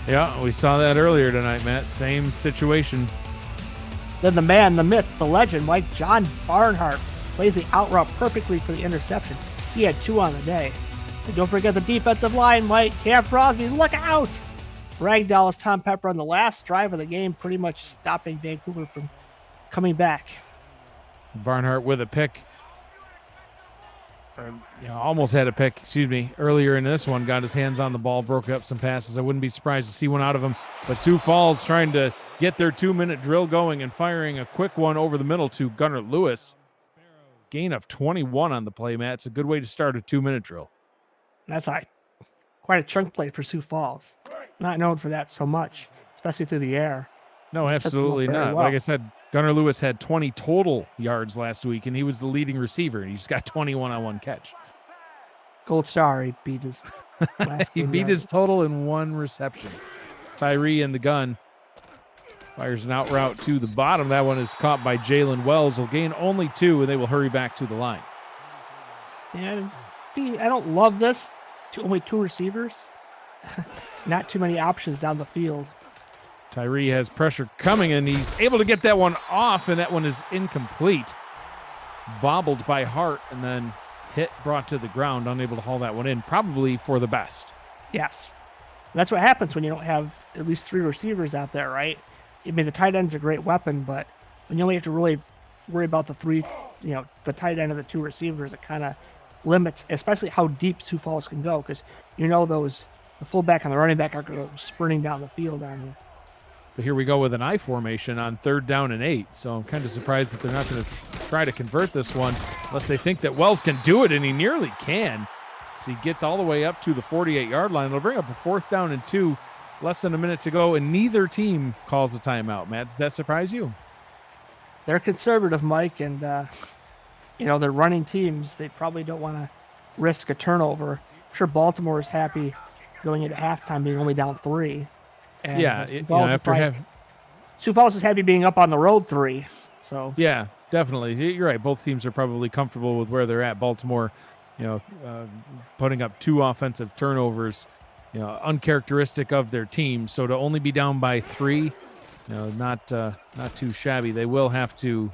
Speaker 2: Yeah, we saw that earlier tonight, Matt. Same situation.
Speaker 3: Then the man, the myth, the legend, Mike John Barnhart, plays the out route perfectly for the interception. He had 2 on the day. And don't forget the defensive line, Mike. Cam Crosby, look out! Ragdoll Tom Pepper on the last drive of the game, pretty much stopping Vancouver from coming back.
Speaker 2: Barnhart with a pick. Almost had a pick, earlier in this one. Got his hands on the ball, broke up some passes. I wouldn't be surprised to see one out of him. But Sioux Falls trying to get their 2-minute drill going and firing a quick one over the middle to Gunnar Lewis. Gain of 21 on the play, Matt. It's a good way to start a 2-minute drill.
Speaker 3: That's quite a chunk play for Sioux Falls. Not known for that so much, especially through the air.
Speaker 2: No, absolutely not.
Speaker 3: Well.
Speaker 2: Like I said, Gunnar Lewis had 20 total yards last week, and he was the leading receiver, and he just got 21 on one catch.
Speaker 3: Gold Star, he beat his last
Speaker 2: He beat his total in 1 reception. Tyree in the gun fires an out route to the bottom. That one is caught by Jalen Wells. Will gain only 2, and they will hurry back to the line.
Speaker 3: And I don't love this. Only 2 receivers. Not too many options down the field.
Speaker 2: Tyree has pressure coming, and he's able to get that one off, and that one is incomplete. Bobbled by Hart, and then brought to the ground, unable to haul that one in, probably for the best.
Speaker 3: Yes. That's what happens when you don't have at least 3 receivers out there, right? I mean, the tight end's a great weapon, but when you only have to really worry about the 3, the tight end of the 2 receivers, it kind of limits, especially how deep Sioux Falls can go, because the fullback and the running back are going to go sprinting down the field on you.
Speaker 2: But here we go with an I formation on 3rd down and 8. So I'm kind of surprised that they're not going to try to convert this one unless they think that Wells can do it, and he nearly can. So he gets all the way up to the 48-yard line. It'll bring up a 4th down and 2, less than a minute to go, and neither team calls a timeout. Matt, does that surprise you?
Speaker 3: They're conservative, Mike, and, they're running teams. They probably don't want to risk a turnover. I'm sure Baltimore is happy going into halftime being only down 3. And Sioux Falls is happy being up on the road 3. So
Speaker 2: yeah, definitely, you're right. Both teams are probably comfortable with where they're at. Baltimore, putting up 2 offensive turnovers, uncharacteristic of their team. So to only be down by 3, not too shabby. They will have to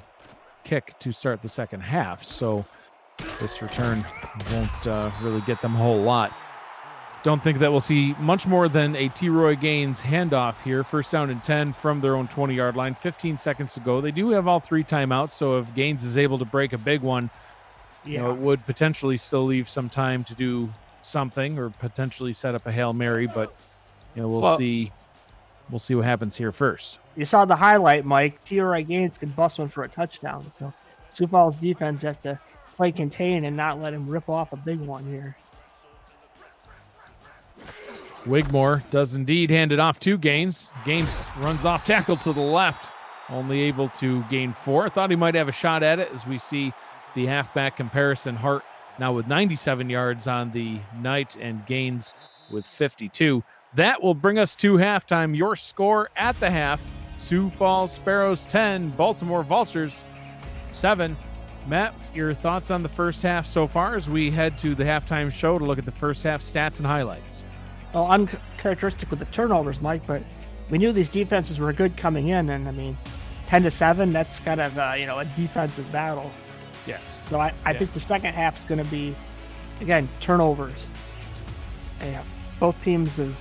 Speaker 2: kick to start the second half. So this return won't really get them a whole lot. Don't think that we'll see much more than a T-Roy Gaines handoff here. 1st down and 10 from their own 20-yard line. 15 seconds to go. They do have all 3 timeouts, so if Gaines is able to break a big one, it would potentially still leave some time to do something or potentially set up a Hail Mary, but we'll see. We'll see what happens here first.
Speaker 3: You saw the highlight, Mike. T.R.I. Gaines can bust one for a touchdown. So Sioux Falls defense has to play contain and not let him rip off a big one here.
Speaker 2: Wigmore does indeed hand it off to Gaines. Gaines runs off tackle to the left, only able to gain 4. Thought he might have a shot at it as we see the halfback comparison. Hart now with 97 yards on the night, and Gaines with 52. That will bring us to halftime. Your score at the half: Sioux Falls Sparrows 10, Baltimore Vultures 7. Matt, your thoughts on the first half so far as we head to the halftime show to look at the first half stats and highlights?
Speaker 3: Well, uncharacteristic with the turnovers, Mike, but we knew these defenses were good coming in, and I mean, 10-7, that's kind of a defensive battle.
Speaker 2: Yes.
Speaker 3: So I think the second half is going to be, again, turnovers. Yeah, both teams have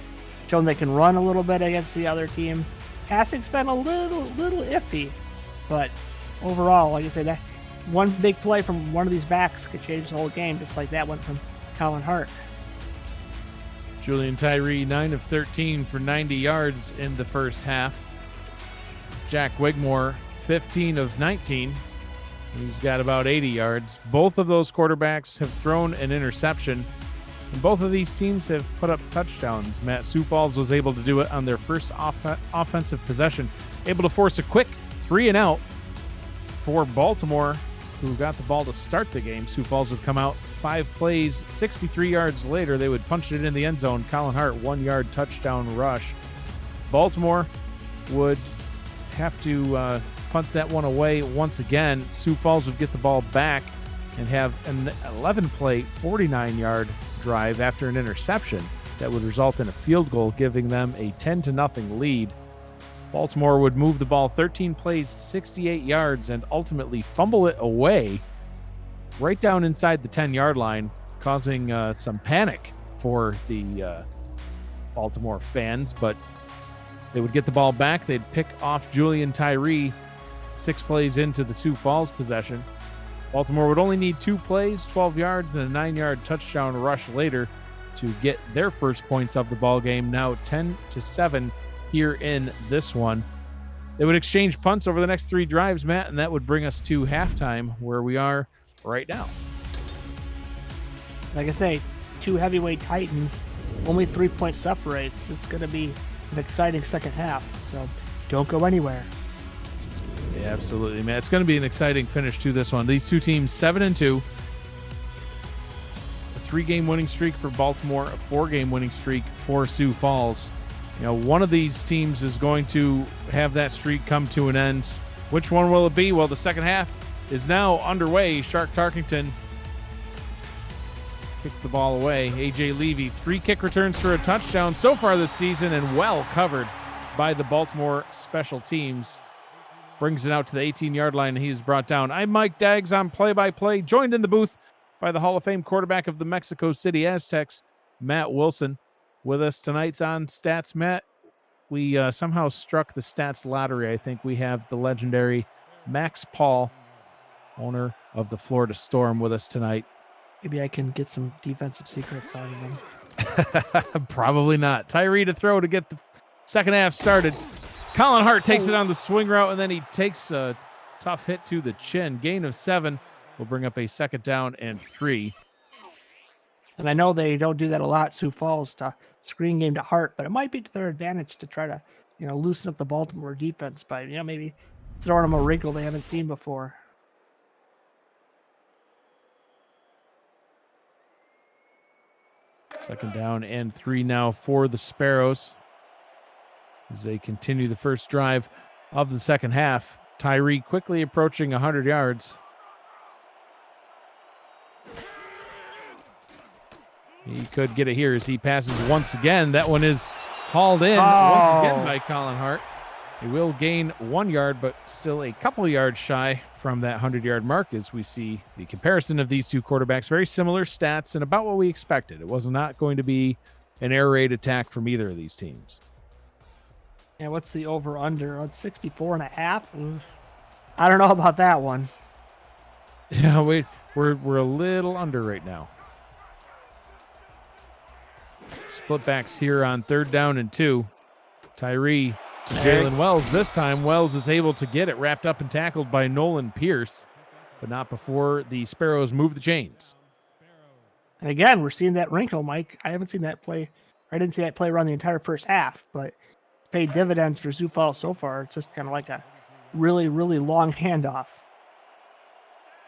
Speaker 3: shown they can run a little bit against the other team. Passing's been a little iffy, but overall, like I said, that one big play from one of these backs could change the whole game, just like that one from Colin Hart.
Speaker 2: Julian Tyree, 9 of 13 for 90 yards in the first half. Jack Wigmore, 15 of 19. He's got about 80 yards. Both of those quarterbacks have thrown an interception, and both of these teams have put up touchdowns. Matt, Sioux Falls was able to do it on their first offensive possession, able to force a quick 3-and-out for Baltimore, who got the ball to start the game. Sioux Falls would come out 5 plays, 63 yards later, they would punch it in the end zone. Colin Hart, 1-yard touchdown rush. Baltimore would have to punt that one away once again. Sioux Falls would get the ball back and have an 11-play, 49-yard drive after an interception that would result in a field goal, giving them a 10-0 lead. Baltimore would move the ball 13 plays, 68 yards, and ultimately fumble it away right down inside the 10-yard line, causing some panic for the Baltimore fans. But they would get the ball back. They'd pick off Julian Tyree 6 plays into the Sioux Falls possession. Baltimore would only need 2 plays, 12 yards, and a 9-yard touchdown rush later to get their first points of the ball game. Now 10-7 here in this one. They would exchange punts over the next 3 drives, Matt, and that would bring us to halftime, where we are right now.
Speaker 3: Like I say, 2 heavyweight titans, only 3 points separates. It's going to be an exciting second half, so don't go anywhere.
Speaker 2: Yeah, absolutely, man. It's going to be an exciting finish to this one. These two teams, 7-2. A 3-game winning streak for Baltimore, a 4-game winning streak for Sioux Falls. You know, one of these teams is going to have that streak come to an end. Which one will it be? Well, the second half is now underway. Shark Tarkington kicks the ball away. A.J. Levy, 3 kick returns for a touchdown so far this season, and well covered by the Baltimore special teams. Brings it out to the 18-yard line, and he's brought down. I'm Mike Daggs on play-by-play, joined in the booth by the Hall of Fame quarterback of the Mexico City Aztecs, Matt Wilson. With us tonight's on Stats. Matt, we somehow struck the stats lottery. I think we have the legendary Max Paul, owner of the Florida Storm, with us tonight.
Speaker 3: Maybe I can get some defensive secrets out of them.
Speaker 2: Probably not. Tyree to throw to get the second half started. Colin Hart takes it on the swing route, and then he takes a tough hit to the chin. Gain of 7 will bring up a 2nd down and 3.
Speaker 3: And I know they don't do that a lot, Sioux Falls, to screen game to Hart, but it might be to their advantage to try to, loosen up the Baltimore defense by, maybe throwing them a wrinkle they haven't seen before.
Speaker 2: Second down and 3 now for the Sparrows as they continue the first drive of the second half. Tyree quickly approaching 100 yards. He could get it here as he passes once again. That one is hauled in once again by Colin Hart. He will gain 1 yard, but still a couple yards shy from that 100-yard mark as we see the comparison of these two quarterbacks. Very similar stats and about what we expected. It was not going to be an air raid attack from either of these teams.
Speaker 3: Yeah, what's the over-under? It's 64.5. I don't know about that one.
Speaker 2: Yeah, we're a little under right now. Split backs here on 3rd down and 2. Tyree to Jalen Wells. This time, Wells is able to get it wrapped up and tackled by Nolan Pierce, but not before the Sparrows move the chains.
Speaker 3: And again, we're seeing that wrinkle, Mike. I haven't seen that play. I didn't see that play run the entire first half, but it's paid dividends for Sioux Falls so far. It's just kind of like a really, really long handoff.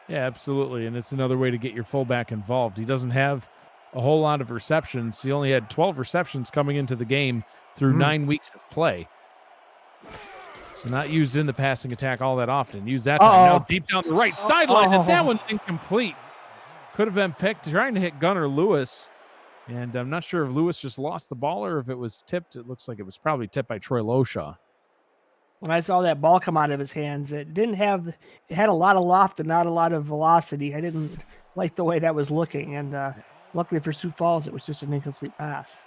Speaker 2: Yeah, absolutely. And it's another way to get your fullback involved. He doesn't have a whole lot of receptions. He only had 12 receptions coming into the game through 9 weeks of play. So not used in the passing attack all that often. Use that time. Now deep down the right sideline, and that one's incomplete. Could have been picked, trying to hit Gunnar Lewis. And I'm not sure if Lewis just lost the ball or if it was tipped. It looks like it was probably tipped by Troy Loshaw.
Speaker 3: When I saw that ball come out of his hands, it had a lot of loft and not a lot of velocity. I didn't like the way that was looking. And luckily for Sioux Falls, it was just an incomplete pass.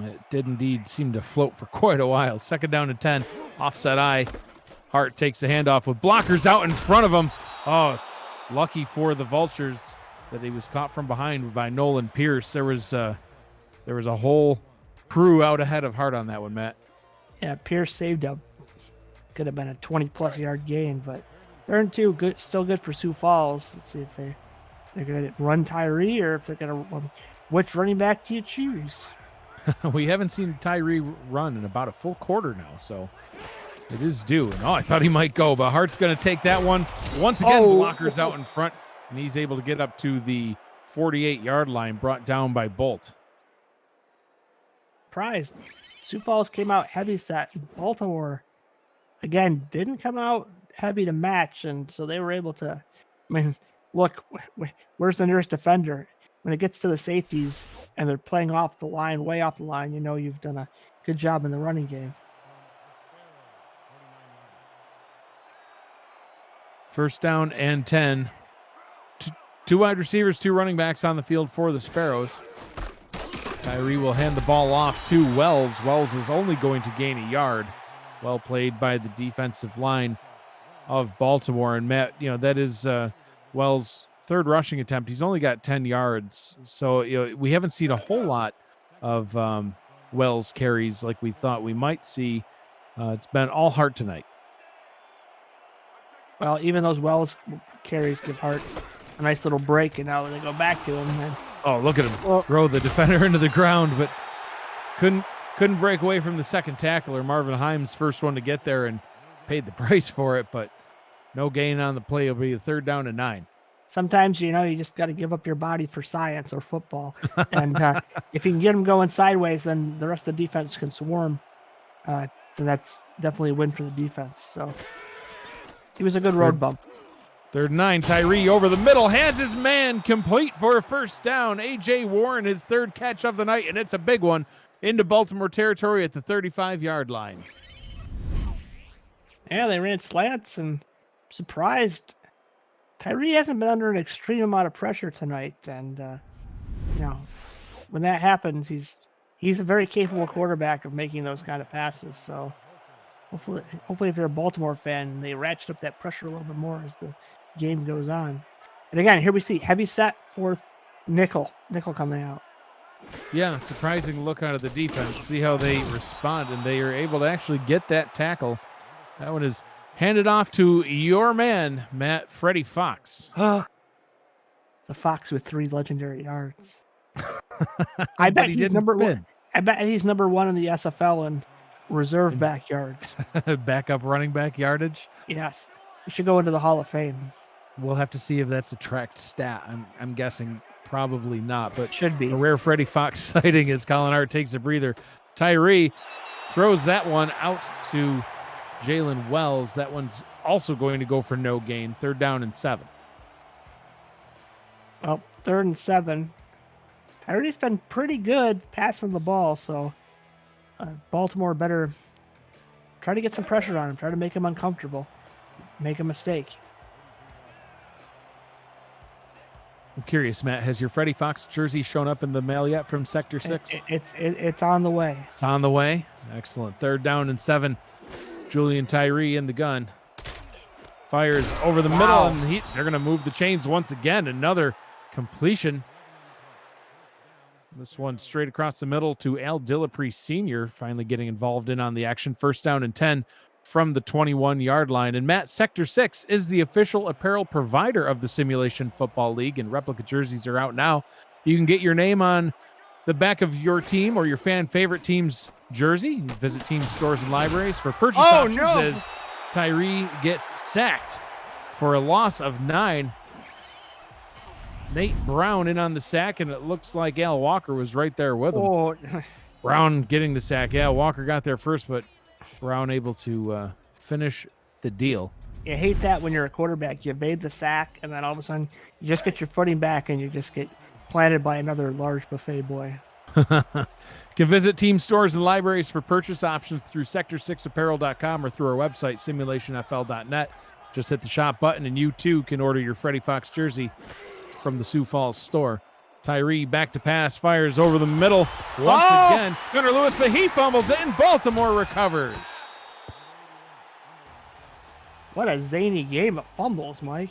Speaker 2: It did indeed seem to float for quite a while. Second down and 10, offset eye. Hart takes the handoff with blockers out in front of him. Oh, lucky for the Vultures that he was caught from behind by Nolan Pierce. There was a whole crew out ahead of Hart on that one, Matt.
Speaker 3: Yeah, Pierce saved up. Could have been a 20-plus yard gain, but 3rd and 2, good, still good for Sioux Falls. Let's see if they're going to run Tyree or if they're going to which running back do you choose?
Speaker 2: We haven't seen Tyree run in about a full quarter now, so it is due. And I thought he might go, but Hart's going to take that one. Once again, blockers out in front, and he's able to get up to the 48-yard line, brought down by Bolt.
Speaker 3: Prize. Sioux Falls came out heavy set. Baltimore, again, didn't come out heavy to match, and so they were able to, look, where's the nearest defender? When it gets to the safeties and they're playing off the line, way off the line, you've done a good job in the running game.
Speaker 2: First down and 10. Two wide receivers, 2 running backs on the field for the Sparrows. Tyree will hand the ball off to Wells. Wells is only going to gain a yard. Well played by the defensive line of Baltimore. And Matt, that is Wells' 3rd rushing attempt. He's only got 10 yards. So we haven't seen a whole lot of Wells carries like we thought we might see. It's been all Hart tonight.
Speaker 3: Well, even those Wells carries give Hart a nice little break, and now they go back to him. And
Speaker 2: look at him throw the defender into the ground, but couldn't break away from the second tackler. Marvin Himes, first one to get there and paid the price for it, but no gain on the play. It'll be a 3rd down and 9.
Speaker 3: Sometimes, you just got to give up your body for science or football. And if you can get them going sideways, then the rest of the defense can swarm. Then that's definitely a win for the defense. So he was a good road bump.
Speaker 2: 3rd and 9, Tyree over the middle, has his man complete for a first down. A.J. Warren, his 3rd catch of the night, and it's a big one into Baltimore territory at the 35-yard line.
Speaker 3: Yeah, they ran slants, and surprised. Tyree hasn't been under an extreme amount of pressure tonight, and when that happens, he's a very capable quarterback of making those kind of passes. So hopefully, if you're a Baltimore fan, they ratchet up that pressure a little bit more as the game goes on. And again, here we see heavy set for nickel coming out.
Speaker 2: Yeah, surprising look out of the defense. See how they respond, and they are able to actually get that tackle. That one is handed off to your man, Matt Freddie Fox.
Speaker 3: The Fox with 3 legendary yards. I bet he's number 1. I bet he's number 1 in the SFL in reserve backyards.
Speaker 2: Backup running back yardage?
Speaker 3: Yes. He should go into the Hall of Fame.
Speaker 2: We'll have to see if that's a tracked stat. I'm guessing probably not, but
Speaker 3: should be.
Speaker 2: A rare Freddie Fox sighting as Colin Hart takes a breather. Tyree throws that one out to Jalen Wells. That one's also going to go for no gain. 3rd down and 7.
Speaker 3: Well, 3rd and 7. Tyree's been pretty good passing the ball, so Baltimore better try to get some pressure on him, try to make him uncomfortable, make a mistake.
Speaker 2: I'm curious, Matt, has your Freddie Fox jersey shown up in the mail yet from Sector 6?
Speaker 3: It's on the way.
Speaker 2: It's on the way. Excellent. 3rd down and 7. Julian Tyree in the gun. Fires over the middle, and they're going to move the chains once again. Another completion. This one straight across the middle to Al Dillapre Sr., finally getting involved in on the action. 1st down and 10 from the 21-yard line. And Matt, Sector 6 is the official apparel provider of the Simulation Football League, and replica jerseys are out now. You can get your name on the back of your team or your fan favorite team's jersey. You visit team stores and libraries for purchase options as Tyree gets sacked for a loss of 9. Nate Brown in on the sack, and it looks like Al Walker was right there with him.
Speaker 3: Oh,
Speaker 2: Brown getting the sack. Yeah, Walker got there first, but Brown able to finish the deal.
Speaker 3: you hate that when you're a quarterback. You made the sack, and then all of a sudden you just get your footing back, and you just get planted by another large buffet boy.
Speaker 2: Can visit team stores and libraries for purchase options through sector6apparel.com or through our website, simulationfl.net. Just hit the shop button, and you too can order your Freddie Fox jersey from the Sioux Falls store. Tyree back to pass, fires over the middle once again. Gunnar Lewis, but he fumbles it, and Baltimore recovers.
Speaker 3: What a zany game of fumbles, Mike.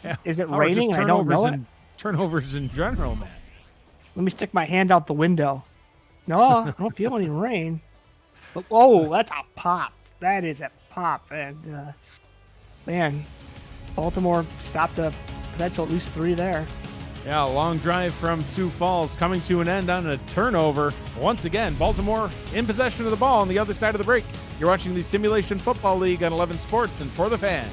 Speaker 2: Yeah.
Speaker 3: Is it
Speaker 2: Or
Speaker 3: raining
Speaker 2: just
Speaker 3: and I don't know it?
Speaker 2: turnovers in general, man.
Speaker 3: Let me stick my hand out the window. No, I don't feel any rain. But, oh, that's a pop. That is a pop. And, man, Baltimore stopped a potential at least 3 there.
Speaker 2: Yeah, a long drive from Sioux Falls coming to an end on a turnover. Once again, Baltimore in possession of the ball on the other side of the break. You're watching the Simulation Football League on 11 Sports and For the Fans.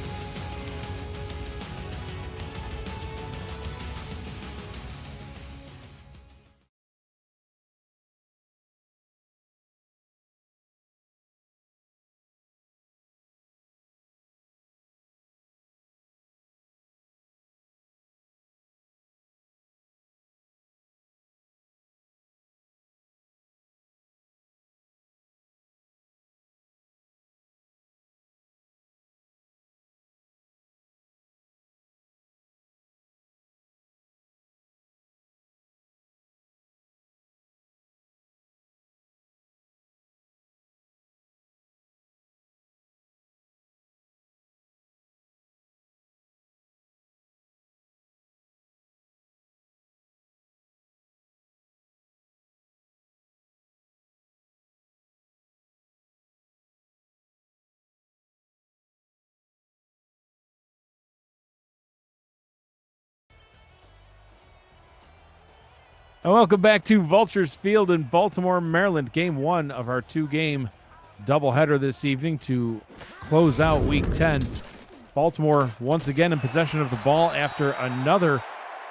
Speaker 2: And welcome back to Vultures Field in Baltimore, Maryland. Game 1 of our 2-game doubleheader this evening to close out Week 10. Baltimore once again in possession of the ball after another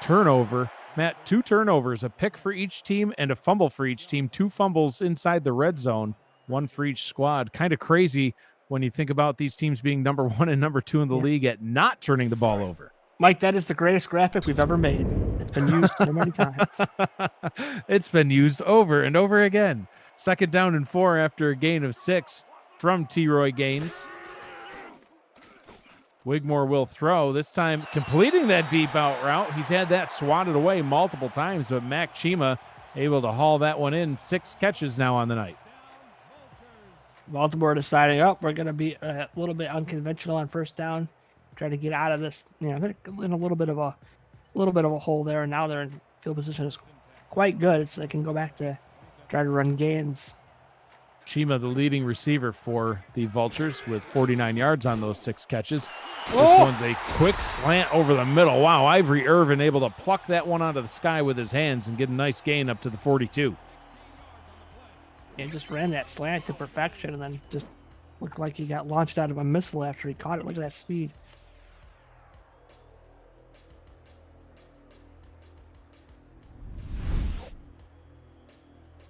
Speaker 2: turnover. Matt, 2 turnovers, a pick for each team and a fumble for each team. 2 fumbles inside the red zone, 1 for each squad. Kind of crazy when you think about these teams being number 1 and number 2 in the league at not turning the ball over.
Speaker 3: Mike, that is the greatest graphic we've ever made. It's been used so many times.
Speaker 2: It's been used over and over again. 2nd down and 4 after a gain of 6 from T-Roy Gaines. Wigmore will throw, this time completing that deep out route. He's had that swatted away multiple times, but Mac Chima able to haul that one in. 6 catches now on the night.
Speaker 3: Baltimore deciding, we're going to be a little bit unconventional on 1st down. Try to get out of this. You know, they're in a little bit of a hole there, and now they're in field position is quite good, so they can go back to try to run gains.
Speaker 2: Chima, the leading receiver for the Vultures, with 49 yards on those 6 catches. This one's a quick slant over the middle. Wow, Ivory Irvin able to pluck that one out of the sky with his hands and get a nice gain up to the 42.
Speaker 3: And just ran that slant to perfection, and then just looked like he got launched out of a missile after he caught it. Look at that speed.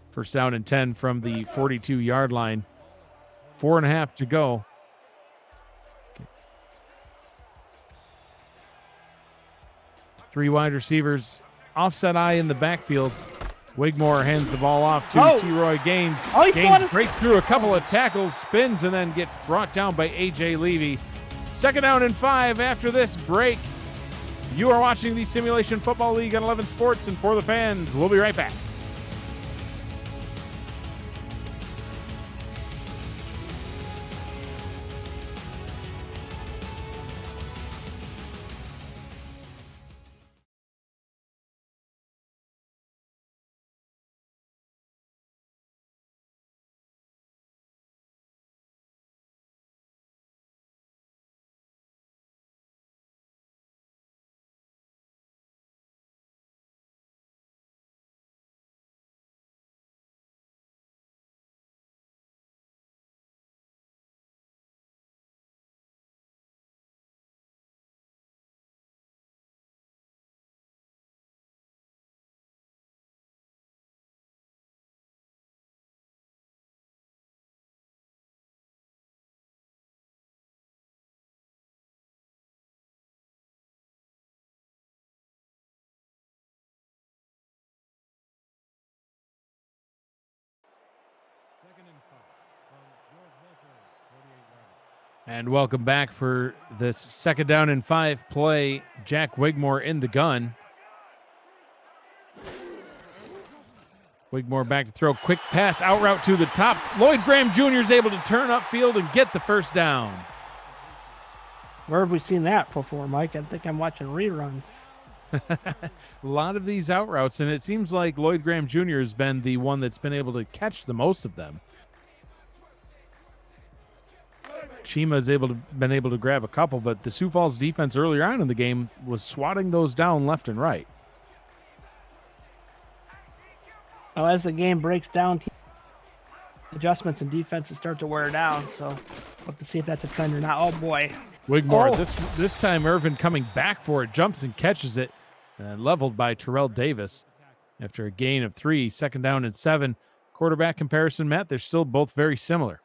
Speaker 2: First down and 10 from the 42-yard line. 4.5 to go. Okay. 3 wide receivers. Offset eye in the backfield. Wigmore hands the ball off to T-Roy Gaines. Gaines breaks through a couple of tackles, spins, and then gets brought down by A.J. Levy. 2nd down and 5 after this break. You are watching the Simulation Football League on 11 Sports and For the Fans. We'll be right back. And welcome back for this 2nd down and 5 play. Jack Wigmore in the gun. Wigmore back to throw. Quick pass, out route to the top. Lloyd Graham Jr. is able to turn upfield and get the first down.
Speaker 3: Where have we seen that before, Mike? I think I'm watching reruns.
Speaker 2: A lot of these out routes, and it seems like Lloyd Graham Jr. has been the one that's been able to catch the most of them. Chima has been able to grab a couple, but the Sioux Falls defense earlier on in the game was swatting those down left and right.
Speaker 3: Well, as the game breaks down, adjustments and defenses start to wear down, so we'll have to see if that's a trend or not. Oh, boy.
Speaker 2: Wigmore, this time Irvin coming back for it, jumps and catches it, leveled by Terrell Davis after a gain of 3, 2nd down and 7. Quarterback comparison, Matt, they're still both very similar.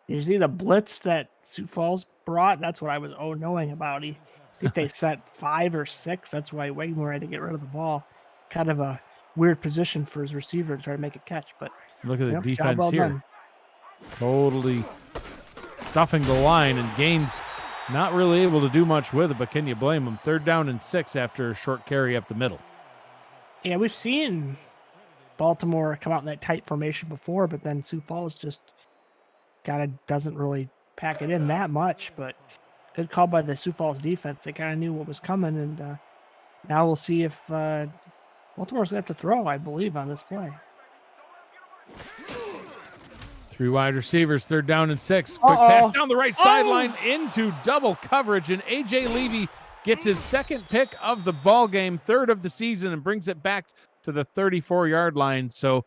Speaker 3: Did you see the blitz that Sioux Falls brought? That's what I was knowing about. I think they set 5 or 6. That's why Wigmore had to get rid of the ball. Kind of a weird position for his receiver to try to make a catch. But
Speaker 2: look at the defense
Speaker 3: job well
Speaker 2: here.
Speaker 3: Done.
Speaker 2: Totally stuffing the line, and Gaines not really able to do much with it, but can you blame him? 3rd down and 6 after a short carry up the middle.
Speaker 3: Yeah, we've seen Baltimore come out in that tight formation before, but then Sioux Falls just kind of doesn't really pack it in that much. But good call by the Sioux Falls defense. They kind of knew what was coming, and now we'll see if Baltimore's going to have to throw, I believe, on this play.
Speaker 2: 3 wide receivers, 3rd down and 6. Quick pass down the right sideline into double coverage, and A.J. Levy gets his 2nd pick of the ball game, 3rd of the season, and brings it back to the 34-yard line. So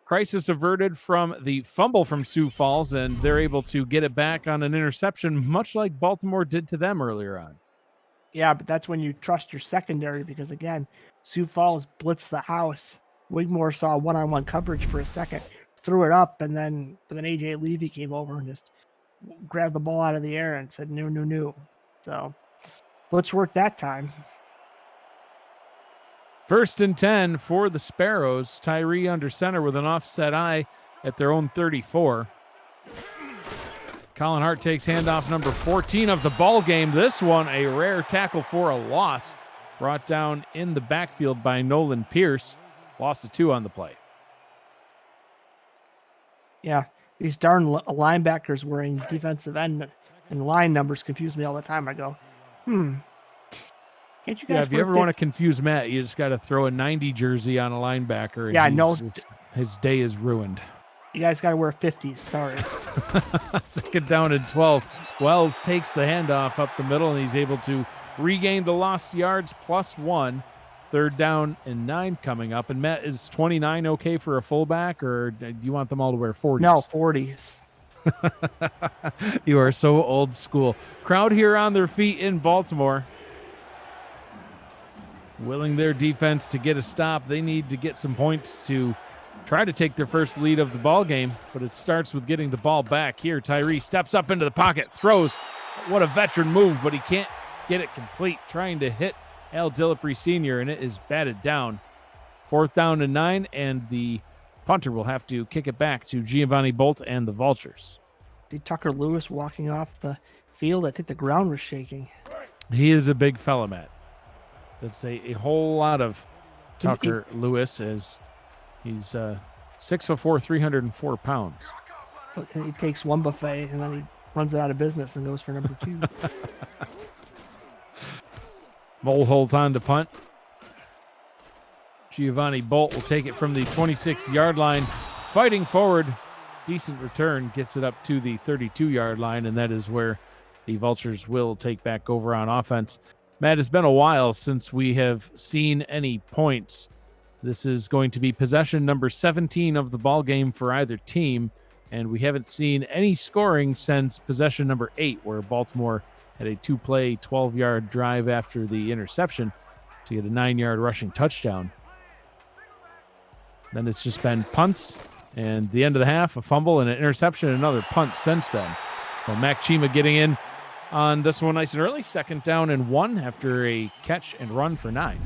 Speaker 2: crisis averted from the fumble from Sioux Falls, and they're able to get it back on an interception, much like Baltimore did to them earlier on.
Speaker 3: Yeah, but that's when you trust your secondary because, again, Sioux Falls blitzed the house. Wigmore saw one-on-one coverage for a second, threw it up, and then A.J. Levy came over and just grabbed the ball out of the air and said, no. So let's work that time.
Speaker 2: 1st and 10 for the Sparrows. Tyree under center with an offset eye at their own 34. Colin Hart takes handoff number 14 of the ball game. This one, a rare tackle for a loss, brought down in the backfield by Nolan Pierce. Loss of 2 on the play.
Speaker 3: Yeah, these darn linebackers wearing defensive end and line numbers confuse me all the time. I go, can't you guys?
Speaker 2: Yeah, if you ever want to confuse Matt, you just got to throw a 90 jersey on a linebacker. And
Speaker 3: yeah, no,
Speaker 2: his day is ruined.
Speaker 3: You guys got to wear 50s. Sorry.
Speaker 2: 2nd down and 12. Wells takes the handoff up the middle, and he's able to regain the lost yards +1. 3rd down and 9 coming up. And Matt, is 29 okay for a fullback, or do you want them all to wear 40s?
Speaker 3: No, 40s.
Speaker 2: You are so old school. Crowd here on their feet in Baltimore, willing their defense to get a stop. They need to get some points to try to take their first lead of the ball game, but it starts with getting the ball back. Here, Tyree steps up into the pocket, throws. What a veteran move, but he can't get it complete, trying to hit Al Dillipre Sr., and it is batted down. 4th down and 9, and the punter will have to kick it back to Giovanni Bolt and the Vultures.
Speaker 3: See Tucker Lewis walking off the field. I think the ground was shaking.
Speaker 2: He is a big fella, Matt. That's a whole lot of Tucker Lewis, as he's 6'4", 304 pounds.
Speaker 3: So he takes one buffet, and then he runs it out of business and goes for number 2.
Speaker 2: Mole holds on to punt. Giovanni Bolt will take it from the 26-yard line. Fighting forward, decent return, gets it up to the 32-yard line, and that is where the Vultures will take back over on offense. Matt, it's been a while since we have seen any points. This is going to be possession number 17 of the ball game for either team, and we haven't seen any scoring since possession number 8, where Baltimore had a 2-play, 12-yard drive after the interception to get a 9-yard rushing touchdown. Then it's just been punts, and the end of the half, a fumble and an interception, and another punt since then. Well, Mac Chima getting in on this one nice and early. 2nd down and 1 after a catch and run for 9.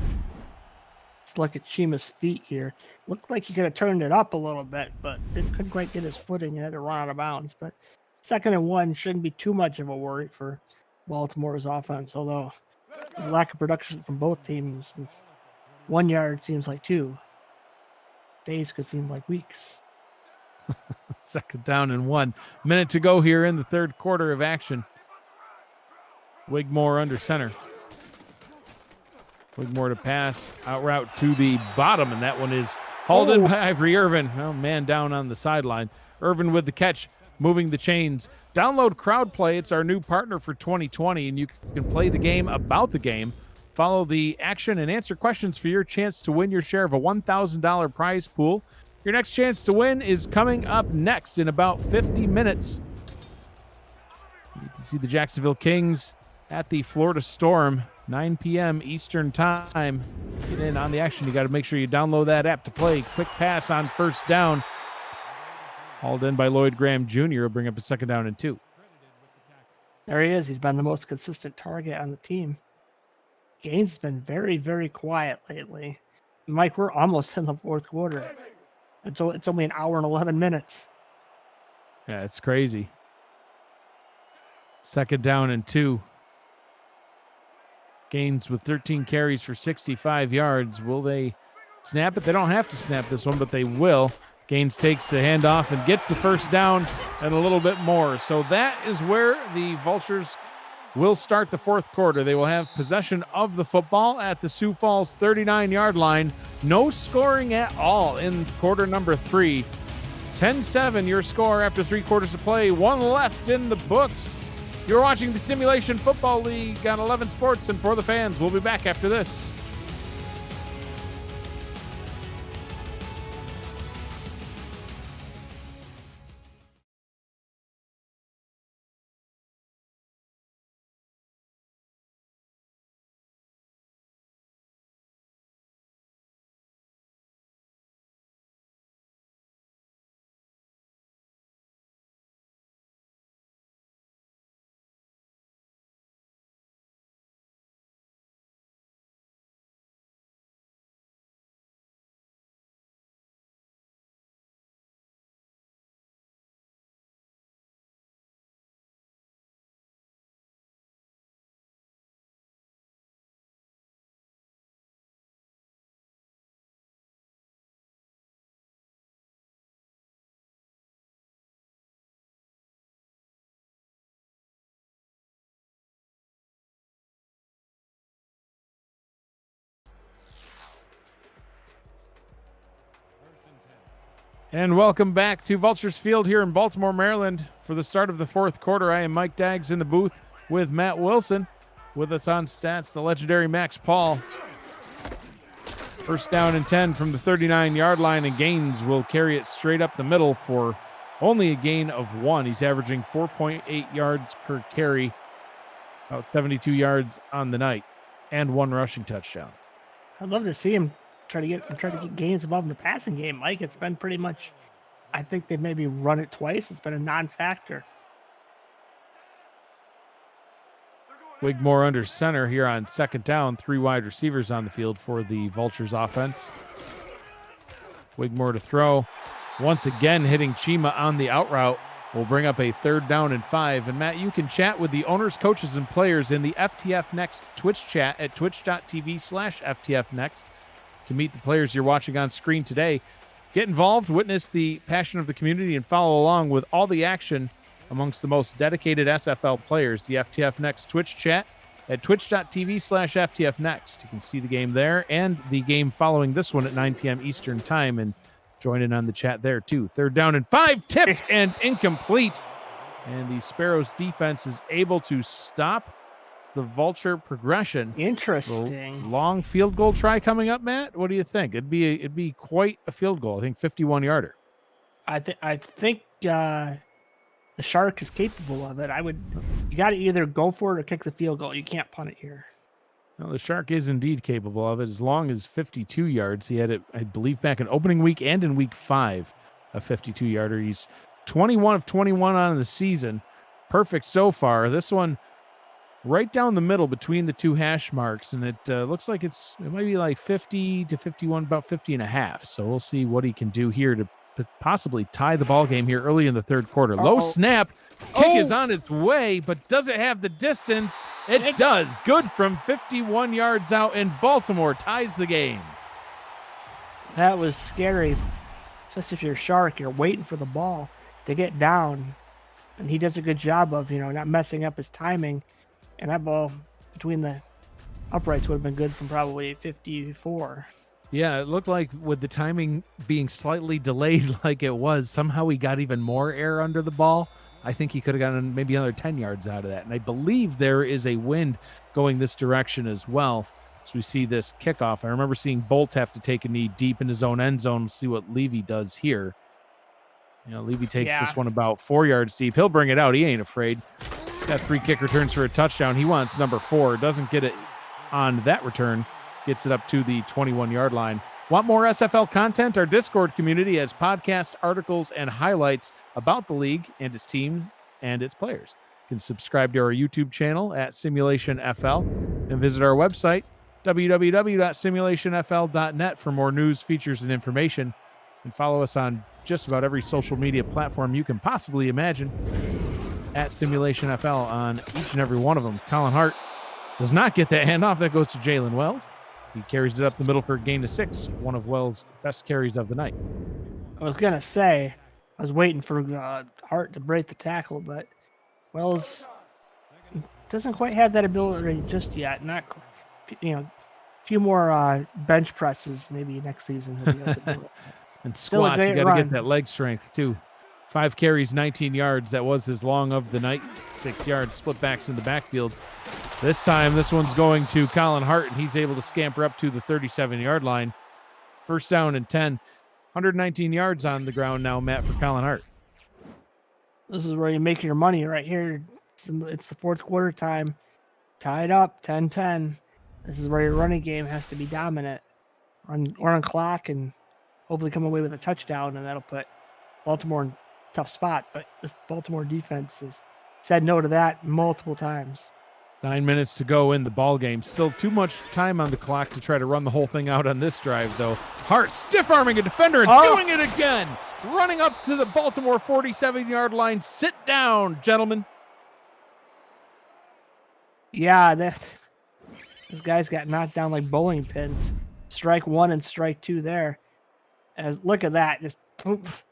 Speaker 3: Let's look at Chima's feet here. Looked like he could have turned it up a little bit, but couldn't quite get his footing and had to run out of bounds. But 2nd and 1 shouldn't be too much of a worry for Baltimore's offense, although there's a lack of production from both teams. 1 yard seems like 2. Days could seem like weeks.
Speaker 2: 2nd down and 1 minute to go here in the third quarter of action. Wigmore under center. Wigmore to pass, out route to the bottom, and that one is hauled in by Ivory Irvin. Oh, man down on the sideline. Irvin with the catch, moving the chains. Download CrowdPlay. It's our new partner for 2020, and you can play the game about the game, follow the action, and answer questions for your chance to win your share of a $1,000 prize pool. Your next chance to win is coming up next in about 50 minutes. You can see the Jacksonville Kings at the Florida Storm, 9 p.m. Eastern Time. Get in on the action. You got to make sure you download that app to play. Quick pass on first down. Hauled in by Lloyd Graham Jr. will bring up a 2nd down and 2.
Speaker 3: There he is. He's been the most consistent target on the team. Gaines has been very, very quiet lately. Mike, we're almost in the fourth quarter. It's only an hour and 11 minutes.
Speaker 2: Yeah, it's crazy. 2nd down and 2. Gaines with 13 carries for 65 yards. Will they snap it? They don't have to snap this one, but they will. Gaines takes the handoff and gets the first down and a little bit more. So that is where the Vultures will start the fourth quarter. They will have possession of the football at the Sioux Falls 39-yard line. No scoring at all in quarter number 3. 10-7 your score after 3 quarters of play. 1 left in the books. You're watching the Simulation Football League on 11 Sports and For the Fans. We'll be back after this. And welcome back to Vultures Field here in Baltimore, Maryland for the start of the fourth quarter. I am Mike Daggs in the booth with Matt Wilson. With us on stats, the legendary Max Paul. 1st down and 10 from the 39-yard line, and Gaines will carry it straight up the middle for only a gain of 1. He's averaging 4.8 yards per carry, about 72 yards on the night, and 1 rushing touchdown.
Speaker 3: I'd love to see him try to get Gaines above in the passing game, Mike. It's been pretty much, I think they've maybe run it twice. It's been a non-factor.
Speaker 2: Wigmore under center here on 2nd down. 3 wide receivers on the field for the Vultures offense. Wigmore to throw. Once again hitting Chima on the out route. Will bring up a 3rd down and 5. And Matt, you can chat with the owners, coaches, and players in the FTF Next Twitch chat at twitch.tv/FTF Next to meet the players you're watching on screen today. Get involved, witness the passion of the community, and follow along with all the action amongst the most dedicated SFL players. The FTF Next Twitch chat at twitch.tv/FTF Next. You can see the game there and the game following this one at 9 p.m. Eastern Time, and join in on the chat there too. 3rd down and 5, tipped and incomplete. And the Sparrows defense is able to stop the Vulture progression.
Speaker 3: Interesting.
Speaker 2: Long field goal try coming up, Matt. What do you think? It'd be quite a field goal. I think 51-yarder.
Speaker 3: I think the Shark is capable of it. You got to either go for it or kick the field goal. You can't punt it here.
Speaker 2: Well, the Shark is indeed capable of it, as long as 52 yards. He had it, I believe, back in opening week and in week 5, a 52-yarder. He's 21 of 21 on the season. Perfect so far. This one, right down the middle between the two hash marks, and it looks like it might be like 50 to 51, about 50 and a half. So we'll see what he can do here to possibly tie the ball game here early in the third quarter. Low snap, kick is on its way, but does it have the distance? It does. Good from 51 yards out, and Baltimore ties the game.
Speaker 3: That was scary. Just if you're a Shark, you're waiting for the ball to get down, and he does a good job of not messing up his timing. And that ball between the uprights would have been good from probably 54.
Speaker 2: Yeah, it looked like with the timing being slightly delayed like it was, somehow he got even more air under the ball. I think he could have gotten maybe another 10 yards out of that. And I believe there is a wind going this direction as well. So we see this kickoff. I remember seeing Bolt have to take a knee deep in his own end zone. We'll see what Levy does here. Levy takes this one about 4 yards deep. He'll bring it out. He ain't afraid. Got 3 kick returns for a touchdown. He wants number 4. Doesn't get it on that return. Gets it up to the 21-yard line. Want more SFL content? Our Discord community has podcasts, articles, and highlights about the league and its team and its players. You can subscribe to our YouTube channel at Simulationfl and visit our website, www.simulationfl.net, for more news, features, and information. And follow us on just about every social media platform you can possibly imagine at Simulationfl on each and every one of them. Colin Hart does not get that handoff. That goes to Jalen Wells. He carries it up the middle for a gain of 6, one of Wells' best carries of the night.
Speaker 3: I was going to say, I was waiting for Hart to break the tackle, but Wells doesn't quite have that ability just yet. Not, a few more bench presses maybe next season. He'll be able to do it.
Speaker 2: And squats, you got to get that leg strength too. 5 carries, 19 yards. That was his long of the night. 6 yards, split backs in the backfield. This time, this one's going to Colin Hart, and he's able to scamper up to the 37-yard line. First down and 10. 119 yards on the ground now, Matt, for Colin Hart.
Speaker 3: This is where you make your money right here. It's the fourth quarter time. Tied up, 10-10. This is where your running game has to be dominant. Run clock and hopefully come away with a touchdown, and that'll put Baltimore in a tough spot. But this Baltimore defense has said no to that multiple times.
Speaker 2: 9 minutes to go in the ball game. Still too much time on the clock to try to run the whole thing out on this drive, though. Hart stiff-arming a defender and doing it again. Running up to the Baltimore 47-yard line. Sit down, gentlemen.
Speaker 3: Yeah, this guy's got knocked down like bowling pins. Strike 1 and strike 2 there. Look at that. Just poof,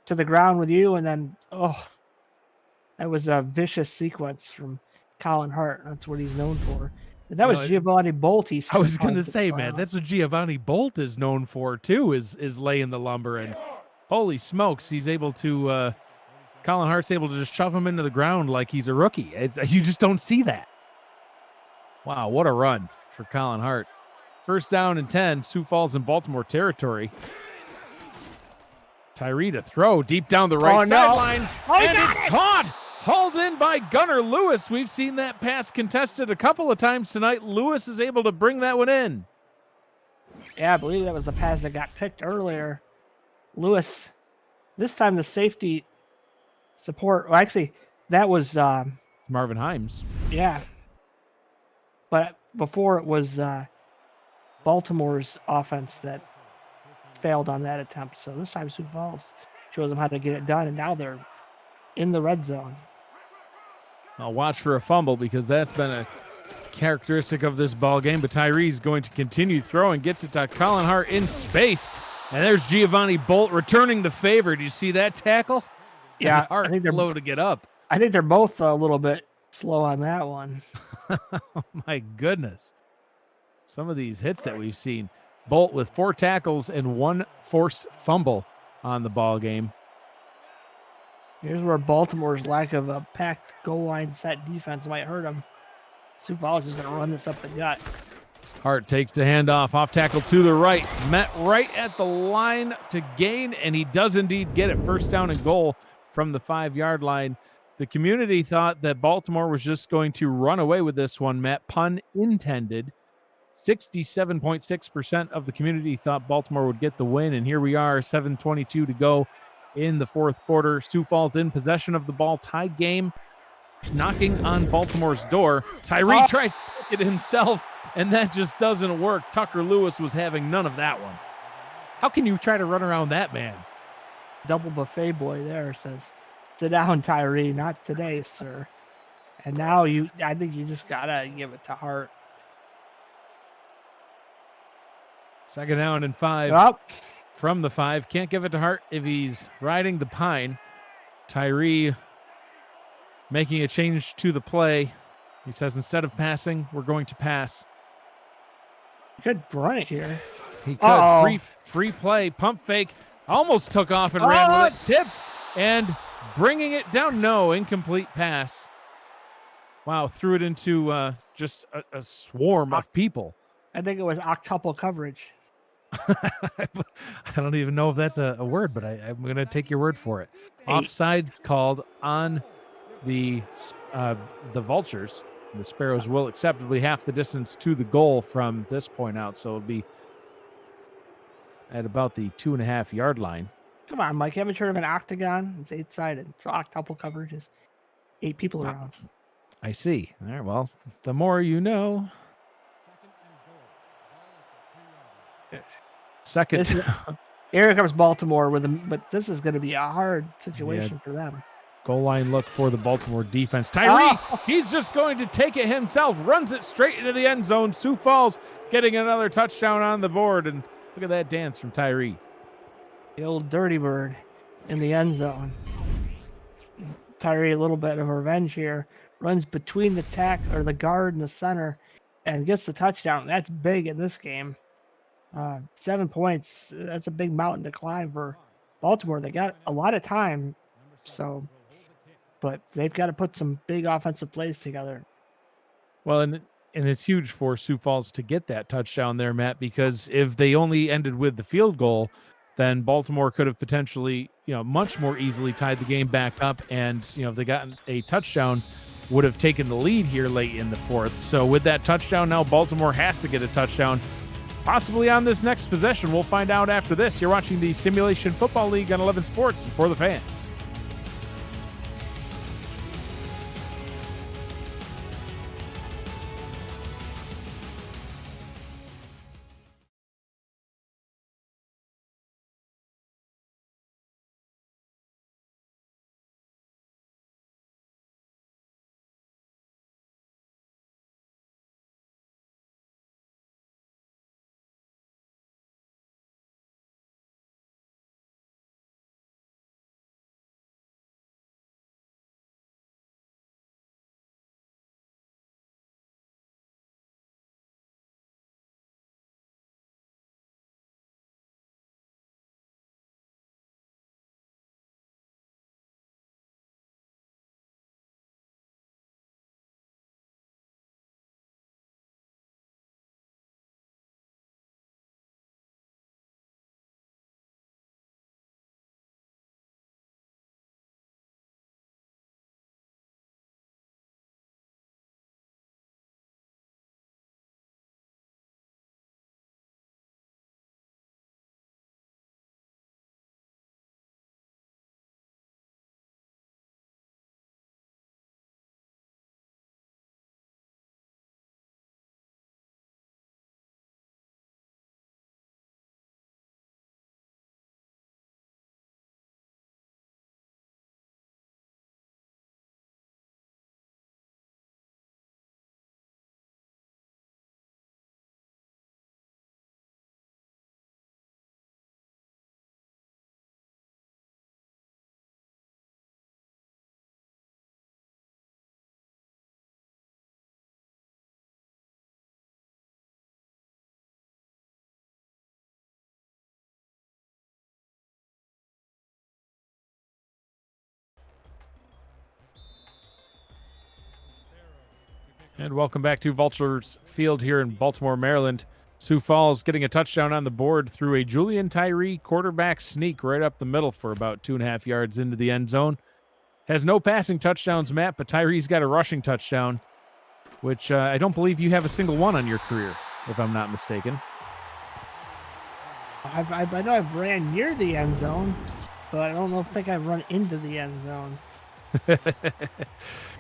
Speaker 3: to the ground with you, and then, that was a vicious sequence from Colin Hart. That's what he's known for. That was Giovanni Bolt.
Speaker 2: I was going to say, man, that's what Giovanni Bolt is known for, too, is laying the lumber. And holy smokes, he's able to, Colin Hart's able to just shove him into the ground like he's a rookie. You just don't see that. Wow, what a run for Colin Hart. First down and 10, Sioux Falls in Baltimore territory. Tyree to throw deep down the right sideline. And it's caught. Hauled in by Gunnar Lewis. We've seen that pass contested a couple of times tonight. Lewis is able to bring that one in.
Speaker 3: Yeah, I believe that was the pass that got picked earlier. Lewis, this time the safety support. Well, actually, that was
Speaker 2: Marvin Himes.
Speaker 3: Yeah. But before it was Baltimore's offense that failed on that attempt. So this time Sioux Falls shows them how to get it done, and now they're in the red zone.
Speaker 2: I'll watch for a fumble because that's been a characteristic of this ball game. But Tyree's going to continue throwing, gets it to Colin Hart in space. And there's Giovanni Bolt returning the favor. Do you see that tackle?
Speaker 3: Yeah,
Speaker 2: Hart, I think they're slow to get up.
Speaker 3: I think they're both a little bit slow on that one.
Speaker 2: Oh, my goodness. Some of these hits that we've seen. Bolt with 4 tackles and 1 forced fumble on the ball game.
Speaker 3: Here's where Baltimore's lack of a packed goal line set defense might hurt them. Sioux Falls is going to run this up the gut.
Speaker 2: Hart takes the handoff, off tackle to the right. Met right at the line to gain, and he does indeed get it. First down and goal from the 5-yard line. The community thought that Baltimore was just going to run away with this one, Matt. Pun intended. 67.6% of the community thought Baltimore would get the win, and here we are, 7:22 to go in the fourth quarter. Sioux Falls in possession of the ball, tie game. knocking on Baltimore's door. Tyree tries to pick it himself, and that just doesn't work. Tucker Lewis was having none of that one. How can you try to run around that man?
Speaker 3: Double buffet boy there says, "Sit down, Tyree. Not today, sir." And now I think you just gotta give it to Hart.
Speaker 2: 2nd down and 5
Speaker 3: Well,
Speaker 2: from the 5. Can't give it to Hart if he's riding the pine. Tyree making a change to the play. He says, instead of passing, we're going to pass.
Speaker 3: good run it here.
Speaker 2: He could. Free play, pump fake. Almost took off and ran with it. Tipped and bringing it down. No, incomplete pass. Wow, threw it into just a swarm of people.
Speaker 3: I think it was octuple coverage.
Speaker 2: I don't even know if that's a word, but I'm going to take your word for it. Offsides called on the Vultures. The Sparrows will acceptably half the distance to the goal from this point out, so it'll be at about the 2.5-yard line.
Speaker 3: Come on, Mike. Haven't you heard of an octagon? It's 8-sided. So octuple coverage is 8 people around.
Speaker 2: I see. All right, well, the more you know. Second.
Speaker 3: Here comes Baltimore but this is going to be a hard situation for them.
Speaker 2: Goal line look for the Baltimore defense. Tyree, he's just going to take it himself, runs it straight into the end zone. Sioux Falls getting another touchdown on the board, and look at that dance from Tyree.
Speaker 3: The old dirty bird in the end zone. Tyree, a little bit of revenge here, runs between the guard and the center and gets the touchdown. That's big in this game. 7 points. That's a big mountain to climb for Baltimore. They got a lot of time, but they've got to put some big offensive plays together.
Speaker 2: Well, and it's huge for Sioux Falls to get that touchdown there, Matt, because if they only ended with the field goal, then Baltimore could have potentially, much more easily tied the game back up. And, if they got a touchdown, would have taken the lead here late in the 4th. So with that touchdown, now Baltimore has to get a touchdown, possibly on this next possession. We'll find out after this. You're watching the Simulation Football League on 11 Sports and for the fans. And welcome back to Vultures Field here in Baltimore, Maryland. Sioux Falls getting a touchdown on the board through a Julian Tyree quarterback sneak right up the middle for about 2.5 yards into the end zone. Has no passing touchdowns, Matt, but Tyree's got a rushing touchdown, which I don't believe you have a single one on your career, if I'm not mistaken.
Speaker 3: I know I've ran near the end zone, but I don't think I've run into the end zone.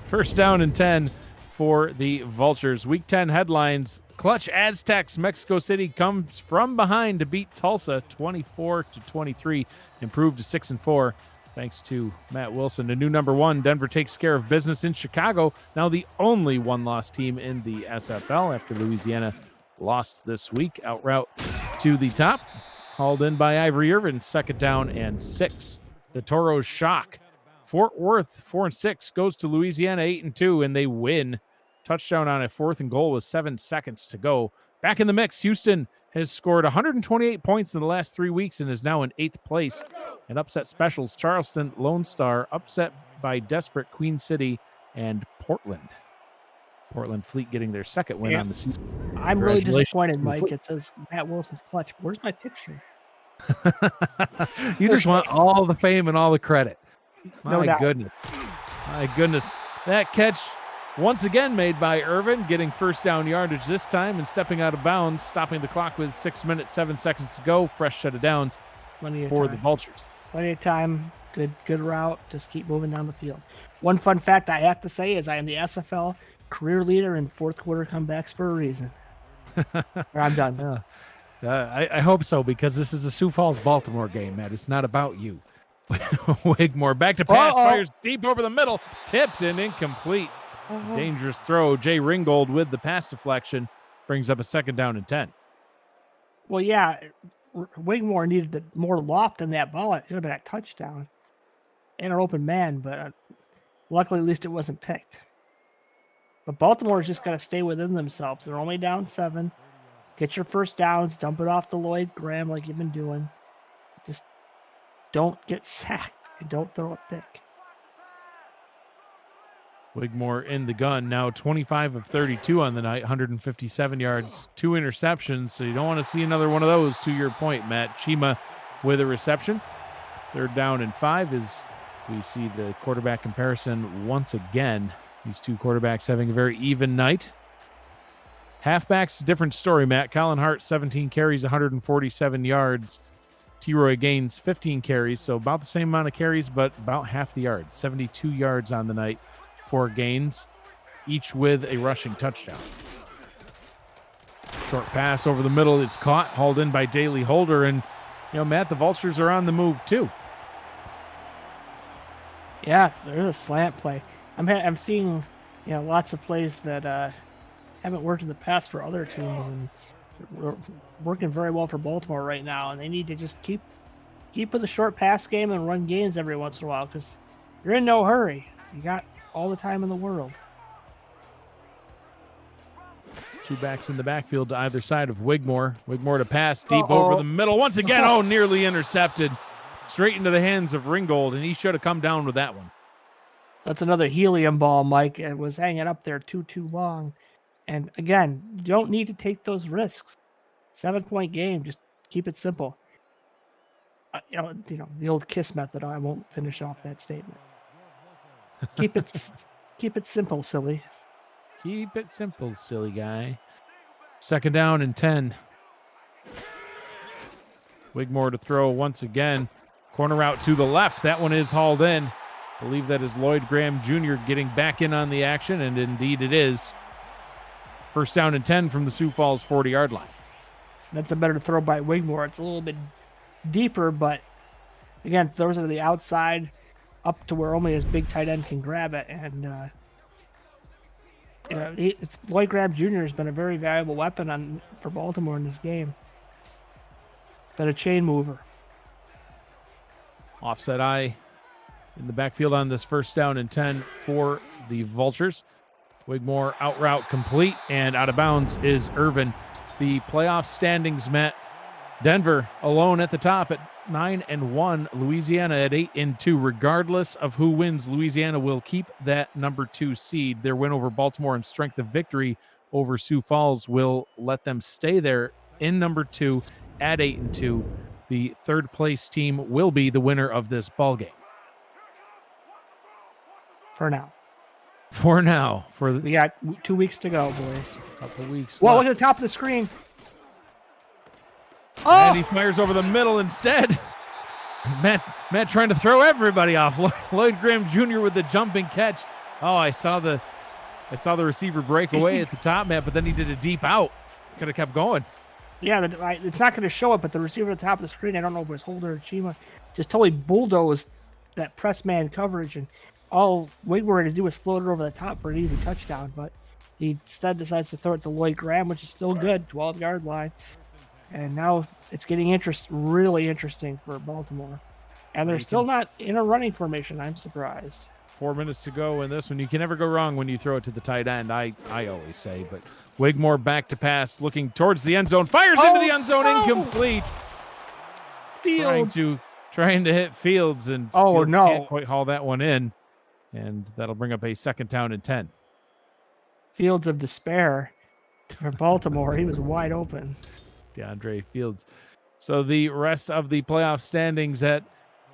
Speaker 2: First down and 10 for the Vultures. Week 10 headlines. Clutch Aztecs. Mexico City comes from behind to beat Tulsa 24-23. Improved to 6-4 thanks to Matt Wilson. The new number 1, Denver takes care of business in Chicago. Now the only one-loss team in the SFL after Louisiana lost this week. Out route to the top. Hauled in by Ivory Irvin. Second down and 6. The Toros shock. Fort Worth 4-6 goes to Louisiana 8-2, and they win. Touchdown on a 4th and goal with 7 seconds to go. Back in the mix, Houston has scored 128 points in the last 3 weeks and is now in 8th place. And upset specials, Charleston Lone Star upset by desperate Queen City and Portland. Portland Fleet getting their second win on the season.
Speaker 3: I'm really disappointed, Mike. It says Matt Wilson's clutch. Where's my picture?
Speaker 2: You just want all the fame and all the credit. My goodness. My goodness. That catch once again made by Irvin, getting first down yardage this time and stepping out of bounds, stopping the clock with 6 minutes, 7 seconds to go. Fresh set of downs for the Vultures.
Speaker 3: Plenty of time. Good route. Just keep moving down the field. One fun fact I have to say is I am the SFL career leader in fourth quarter comebacks for a reason. I'm done.
Speaker 2: I hope so, because this is a Sioux Falls Baltimore game, Matt. It's not about you. Wigmore back to pass, fires deep over the middle, tipped and incomplete. Dangerous throw. Jay Ringgold with the pass deflection brings up a second down and 10.
Speaker 3: Well, yeah, Wigmore needed more loft in that ball. It could have been a touchdown and an open man, but luckily at least it wasn't picked. But Baltimore's just got to stay within themselves. They're only down 7. Get your first downs, dump it off to Lloyd Graham like you've been doing. Just don't get sacked and don't throw a pick.
Speaker 2: Wigmore in the gun, now 25 of 32 on the night, 157 yards, 2 interceptions, so you don't want to see another one of those, to your point, Matt. Chima with a reception. Third down and 5 as we see the quarterback comparison once again. These two quarterbacks having a very even night. Halfbacks, different story, Matt. Colin Hart, 17 carries, 147 yards. T-Roy Gaines, 15 carries, so about the same amount of carries, but about half the yards. 72 yards on the night for Gaines, each with a rushing touchdown. Short pass over the middle is caught, hauled in by Daley Holder, and, Matt, the Vultures are on the move, too.
Speaker 3: Yeah, there's a slant play. I'm seeing, lots of plays that haven't worked in the past for other teams, and we're working very well for Baltimore right now. And they need to just keep with the short pass game and run gains every once in a while, because you're in no hurry. You got all the time in the world.
Speaker 2: Two backs in the backfield to either side of Wigmore. Wigmore to pass deep over the middle. Once again, nearly intercepted. Straight into the hands of Ringgold, and he should have come down with that one.
Speaker 3: That's another helium ball, Mike. It was hanging up there too long. And again, you don't need to take those risks. 7-point game, just keep it simple. The old KISS method. I won't finish off that statement. Keep it simple, silly.
Speaker 2: Keep it simple, silly guy. Second down and 10. Wigmore to throw once again. Corner out to the left. That one is hauled in. I believe that is Lloyd Graham Jr. getting back in on the action, and indeed it is. First down and 10 from the Sioux Falls 40-yard line.
Speaker 3: That's a better throw by Wigmore. It's a little bit deeper, but again, throws it to the outside up to where only his big tight end can grab it. And, Lloyd Graham Jr. has been a very valuable weapon for Baltimore in this game. Been a chain mover.
Speaker 2: Offset eye in the backfield on this first down and 10 for the Vultures. Wigmore out route complete, and out of bounds is Irvin. The playoff standings, Matt. Denver alone at the top at 9-1. Louisiana at 8-2. Regardless of who wins, Louisiana will keep that number 2 seed. Their win over Baltimore and strength of victory over Sioux Falls will let them stay there in number 2 at 8-2. The third place team will be the winner of this ball game.
Speaker 3: For now.
Speaker 2: We
Speaker 3: got 2 weeks to go, boys.
Speaker 2: Couple weeks.
Speaker 3: Well,
Speaker 2: left.
Speaker 3: look at the top of the screen.
Speaker 2: And he fires over the middle instead. Matt trying to throw everybody off. Lloyd Graham Jr. with the jumping catch. Oh, I saw the receiver break away at the top, Matt, but then he did a deep out. Could have kept going.
Speaker 3: Yeah, it's not going to show it, but the receiver at the top of the screen, I don't know if it was Holder or Chima, just totally bulldozed that press man coverage, and all Wig were going to do was float it over the top for an easy touchdown, but he instead decides to throw it to Lloyd Graham, which is still good, 12-yard line. And now it's getting really interesting for Baltimore. And they're still not in a running formation. I'm surprised.
Speaker 2: 4 minutes to go in this one. You can never go wrong when you throw it to the tight end, I always say. But Wigmore back to pass, looking towards the end zone. Fires into the end zone, incomplete.
Speaker 3: Fields.
Speaker 2: Trying to hit Fields, and Fields can't quite haul that one in. And that'll bring up a 2nd down and 10.
Speaker 3: Fields of despair for Baltimore. He was wide open.
Speaker 2: DeAndre Fields. So the rest of the playoff standings at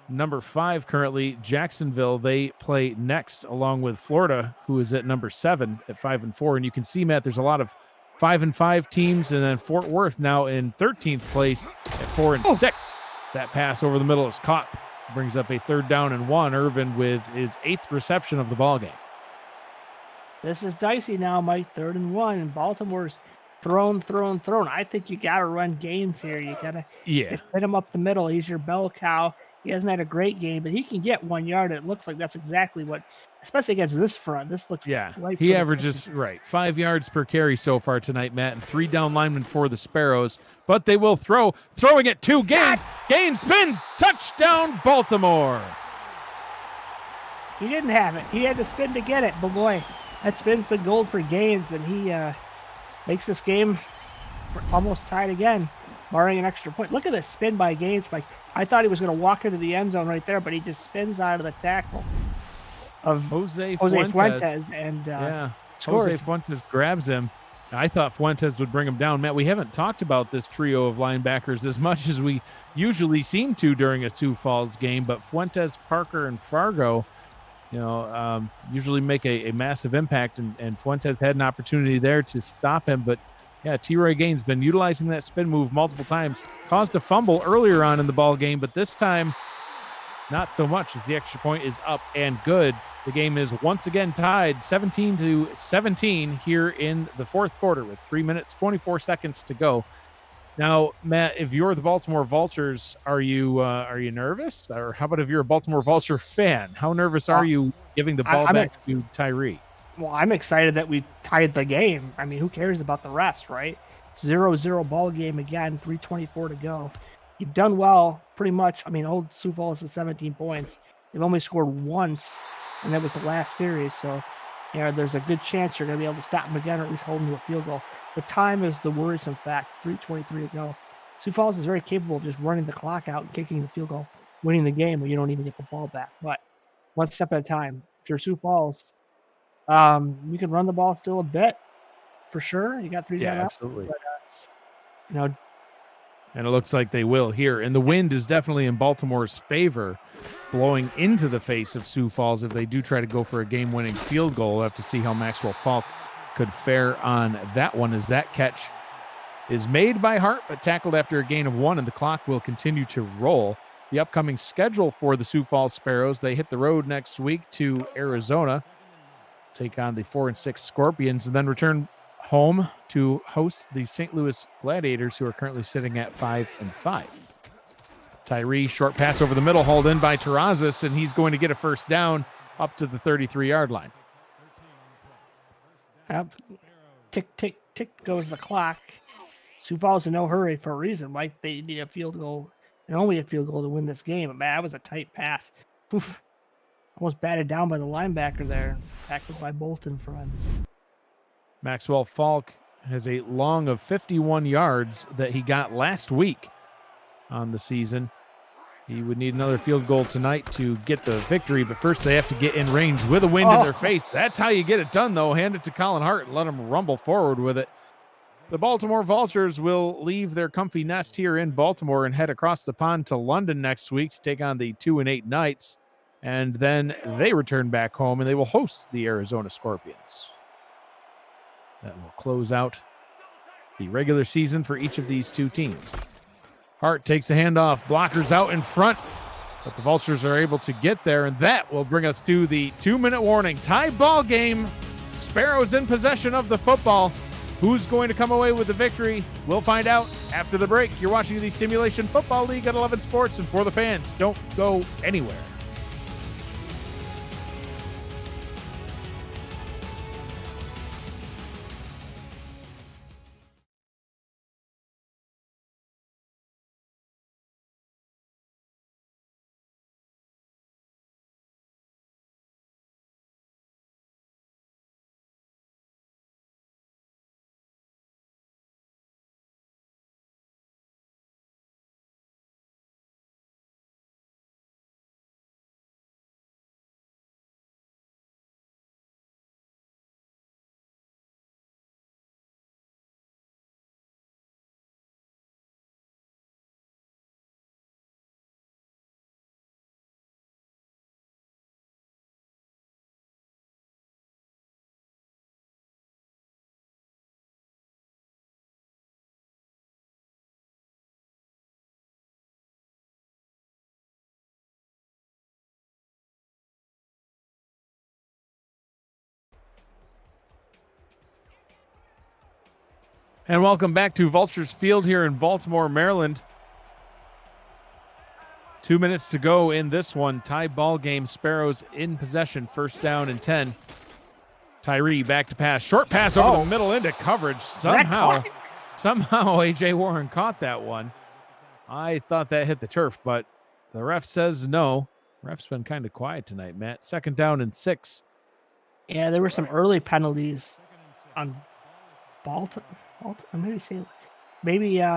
Speaker 2: number 5 currently, Jacksonville, they play next along with Florida, who is at number 7 at 5-4. And you can see, Matt, there's a lot of 5-5 teams, and then Fort Worth now in 13th place at 4-6. That pass over the middle is caught. Brings up a 3rd down and 1. Irvin with his 8th reception of the ball game.
Speaker 3: This is dicey now, Mike. 3rd and 1, and Baltimore's thrown. I think you got to run Gaines here. You got to just hit him up the middle. He's your bell cow. He hasn't had a great game, but he can get 1 yard. It looks like that's exactly what, especially against this front. This looks right.
Speaker 2: He averages 5 yards per carry so far tonight, Matt, and 3 down linemen for the Sparrows. But they will throwing it to Gaines. Gaines spins, touchdown, Baltimore.
Speaker 3: He didn't have it. He had to spin to get it, but boy, that spin's been gold for Gaines, and he makes this game almost tied again, barring an extra point. Look at this spin by Gaines. I thought he was going to walk into the end zone right there, but he just spins out of the tackle of Jose Fuentes and scores.
Speaker 2: Jose Fuentes grabs him. I thought Fuentes would bring him down. Matt, we haven't talked about this trio of linebackers as much as we usually seem to during a Sioux Falls game, but Fuentes, Parker, and Fargo, usually make a massive impact, and Fuentes had an opportunity there to stop him, but T-Roy Gaines been utilizing that spin move multiple times, caused a fumble earlier on in the ball game, but this time not so much, as the extra point is up and good. The game is once again tied 17-17 here in the 4th quarter with 3 minutes, 24 seconds to go. Now, Matt, if you're the Baltimore Vultures, are you nervous? Or how about if you're a Baltimore Vulture fan? How nervous are you giving the ball back to Tyree?
Speaker 3: Well, I'm excited that we tied the game. I mean, who cares about the rest, right? 0-0 ball game again, 3:24 to go. You've done well, pretty much. I mean, old Sioux Falls is 17 points. They've only scored once, and that was the last series. So, there's a good chance you're going to be able to stop them again, or at least hold them to a field goal. The time is the worrisome fact. 3:23 to go. Sioux Falls is very capable of just running the clock out and kicking the field goal, winning the game when you don't even get the ball back. But one step at a time. If you're Sioux Falls, you can run the ball still a bit, for sure. You got 3 down.
Speaker 2: Absolutely.
Speaker 3: But,
Speaker 2: and it looks like they will here. And the wind is definitely in Baltimore's favor, blowing into the face of Sioux Falls. If they do try to go for a game-winning field goal, we'll have to see how Maxwell Falk could fare on that one, as that catch is made by Hart, but tackled after a gain of 1, and the clock will continue to roll. The upcoming schedule for the Sioux Falls Sparrows, they hit the road next week to Arizona, take on the 4-6 Scorpions, and then return home to host the St. Louis Gladiators, who are currently sitting at 5-5. Tyree, short pass over the middle, hauled in by Terrazas, and he's going to get a 1st down up to the 33-yard line.
Speaker 3: Tick, tick, tick goes the clock. Sioux Falls in no hurry for a reason. Like, they need a field goal, and only a field goal to win this game. Man, that was a tight pass. Oof. Almost batted down by the linebacker there. Tackled by Bolton friends.
Speaker 2: Maxwell Falk has a long of 51 yards that he got last week on the season. He would need another field goal tonight to get the victory, but first they have to get in range with a wind in their face. That's how you get it done, though. Hand it to Colin Hart and let him rumble forward with it. The Baltimore Vultures will leave their comfy nest here in Baltimore and head across the pond to London next week to take on the 2-8 Knights. And then they return back home and they will host the Arizona Scorpions. That will close out the regular season for each of these two teams. Hart takes the handoff, blockers out in front, But the Vultures are able to get there, and that will bring us to the 2-minute warning. Tie ball game. Sparrows in possession of the football. Who's going to come away with the victory? We'll find out after the break. You're watching the Simulation Football League at 11 Sports, and for the fans, don't go anywhere. And welcome back to Vultures Field here in Baltimore, Maryland. 2 minutes to go in this one. Tie ball game. Sparrows in possession. First down and 10. Tyree back to pass. Short pass over the middle into coverage. Somehow A.J. Warren caught that one. I thought that hit the turf, but the ref says no. Ref's been kind of quiet tonight, Matt. Second down and 6.
Speaker 3: Yeah, there were some early penalties on maybe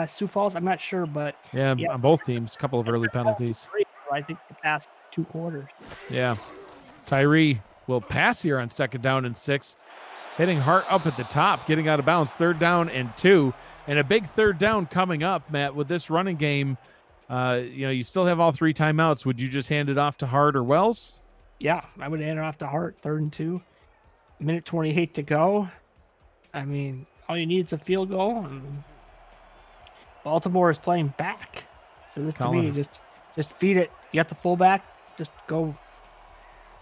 Speaker 3: Sioux Falls. I'm not sure, but
Speaker 2: yeah, on both teams, a couple of early penalties.
Speaker 3: I think the past 2 quarters.
Speaker 2: Yeah, Tyree will pass here on second down and 6, hitting Hart up at the top, getting out of bounds. Third down and 2, and a big third down coming up, Matt. With this running game, you still have all 3 timeouts. Would you just hand it off to Hart or Wells?
Speaker 3: Yeah, I would hand it off to Hart. 3rd and 2, minute 28 to go. I mean, all you need is a field goal, and Baltimore is playing back. So this to me, just feed it. You got the fullback, just go.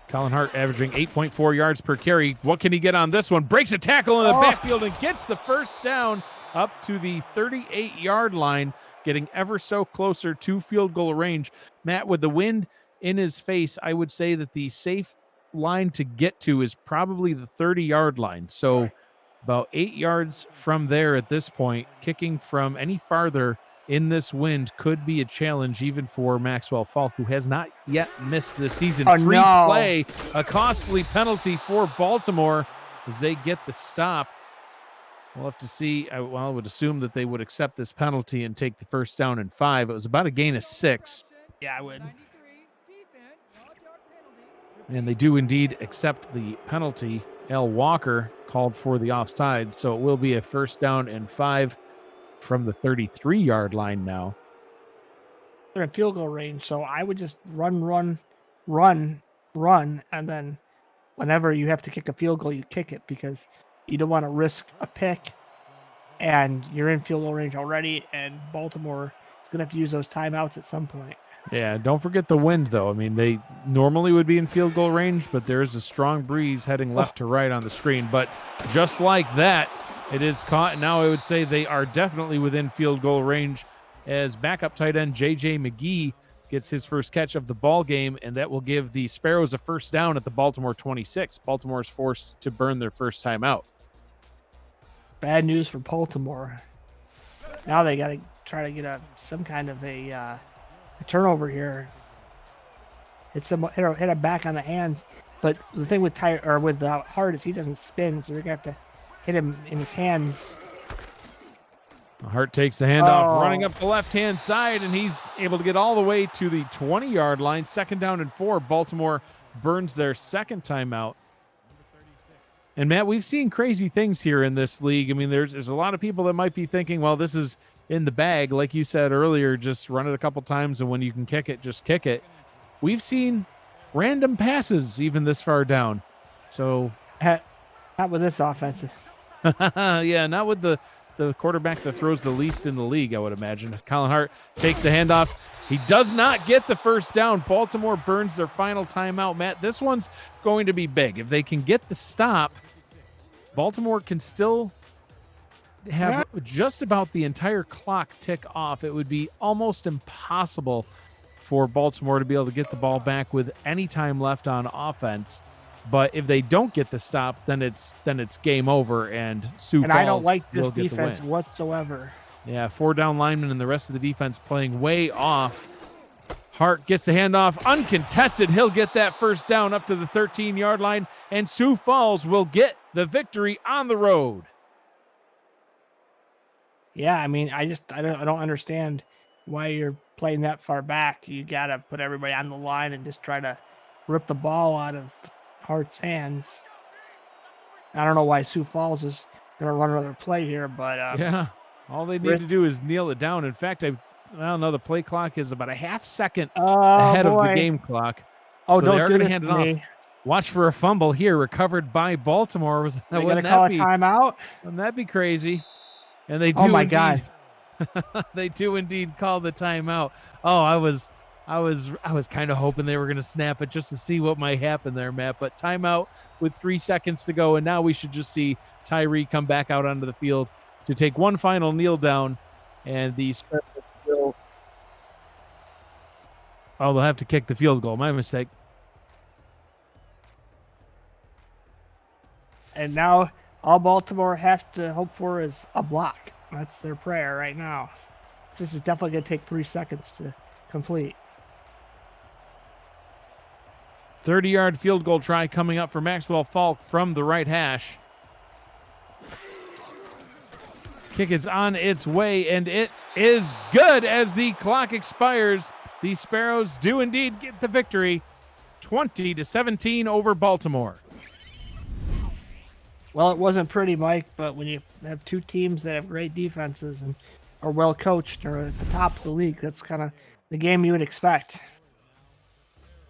Speaker 2: Colin Hart averaging 8.4 yards per carry. What can he get on this one? Breaks a tackle in the backfield and gets the first down up to the 38-yard line, getting ever so closer to field goal range. Matt, with the wind in his face, I would say that the safe line to get to is probably the 30-yard line. So about 8 yards from there at this point. Kicking from any farther in this wind could be a challenge even for Maxwell Falk, who has not yet missed this season. Free play, a costly penalty for Baltimore as they get the stop. We'll have to see. I would assume that they would accept this penalty and take the first down and 5. It was about a gain of 6.
Speaker 3: Yeah, I would.
Speaker 2: And they do indeed accept the penalty. L. Walker called for the offside, so it will be a first down and 5 from the 33-yard line now.
Speaker 3: They're in field goal range, so I would just run, and then whenever you have to kick a field goal, you kick it, because you don't want to risk a pick, and you're in field goal range already, and Baltimore is going to have to use those timeouts at some point.
Speaker 2: Yeah, don't forget the wind, though. I mean, they normally would be in field goal range, but there's a strong breeze heading left to right on the screen. But just like that, it is caught. Now I would say they are definitely within field goal range as backup tight end J.J. McGee gets his first catch of the ball game, and that will give the Sparrows a first down at the Baltimore 26. Baltimore is forced to burn their first timeout.
Speaker 3: Bad news for Baltimore. Now they got to try to get some kind of a turnover here. Hit a back on the hands, but the thing with Hart is he doesn't spin, so you're gonna have to hit him in his hands.
Speaker 2: Hart takes the handoff, running up the left-hand side, and he's able to get all the way to the 20-yard line. Second down and 4. Baltimore burns their second timeout. And Matt, we've seen crazy things here in this league. I mean, there's a lot of people that might be thinking, well, this is in the bag. Like you said earlier, just run it a couple times, and when you can kick it, just kick it. We've seen random passes even this far down. So
Speaker 3: not with this offense.
Speaker 2: Yeah, not with the quarterback that throws the least in the league, I would imagine. Colin Hart takes the handoff, He does not get the first down. Baltimore burns their final timeout. Matt, this one's going to be big. If they can get the stop, Baltimore can still have just about the entire clock tick off. It would be almost impossible for Baltimore to be able to get the ball back with any time left on offense. But if they don't get the stop, then it's game over, and Sioux Falls
Speaker 3: I don't like this
Speaker 2: will get the
Speaker 3: defense
Speaker 2: win.
Speaker 3: whatsoever.
Speaker 2: Yeah, 4 down linemen and the rest of the defense playing way off. Hart gets the handoff uncontested. He'll get that first down up to the 13-yard line, and Sioux Falls will get the victory on the road.
Speaker 3: Yeah, I mean, I don't understand why you're playing that far back. You got to put everybody on the line and just try to rip the ball out of Hart's hands. I don't know why Sioux Falls is going to run another play here, but
Speaker 2: yeah, all they need to do is kneel it down. In fact, I don't know, the play clock is about a half second ahead of the game clock.
Speaker 3: Oh,
Speaker 2: so
Speaker 3: don't
Speaker 2: they are
Speaker 3: do
Speaker 2: going to
Speaker 3: this
Speaker 2: hand it
Speaker 3: to
Speaker 2: off.
Speaker 3: me.
Speaker 2: Watch for a fumble here, recovered by Baltimore.
Speaker 3: Are they going to call a timeout?
Speaker 2: Wouldn't that be crazy? And they do.
Speaker 3: Oh my God!
Speaker 2: They do indeed call the timeout. Oh, I was kind of hoping they were going to snap it just to see what might happen there, Matt. But timeout with 3 seconds to go, and now we should just see Tyree come back out onto the field to take one final kneel down, and the Sparrows will. Oh, they'll have to kick the field goal. My mistake.
Speaker 3: And now all Baltimore has to hope for is a block. That's their prayer right now. This is definitely going to take 3 seconds to complete.
Speaker 2: 30-yard field goal try coming up for Maxwell Falk from the right hash. Kick is on its way, and it is good as the clock expires. The Sparrows do indeed get the victory, 20-17 over Baltimore.
Speaker 3: Well, it wasn't pretty, Mike, but when you have two teams that have great defenses and are well coached or at the top of the league, that's kind of the game you would expect.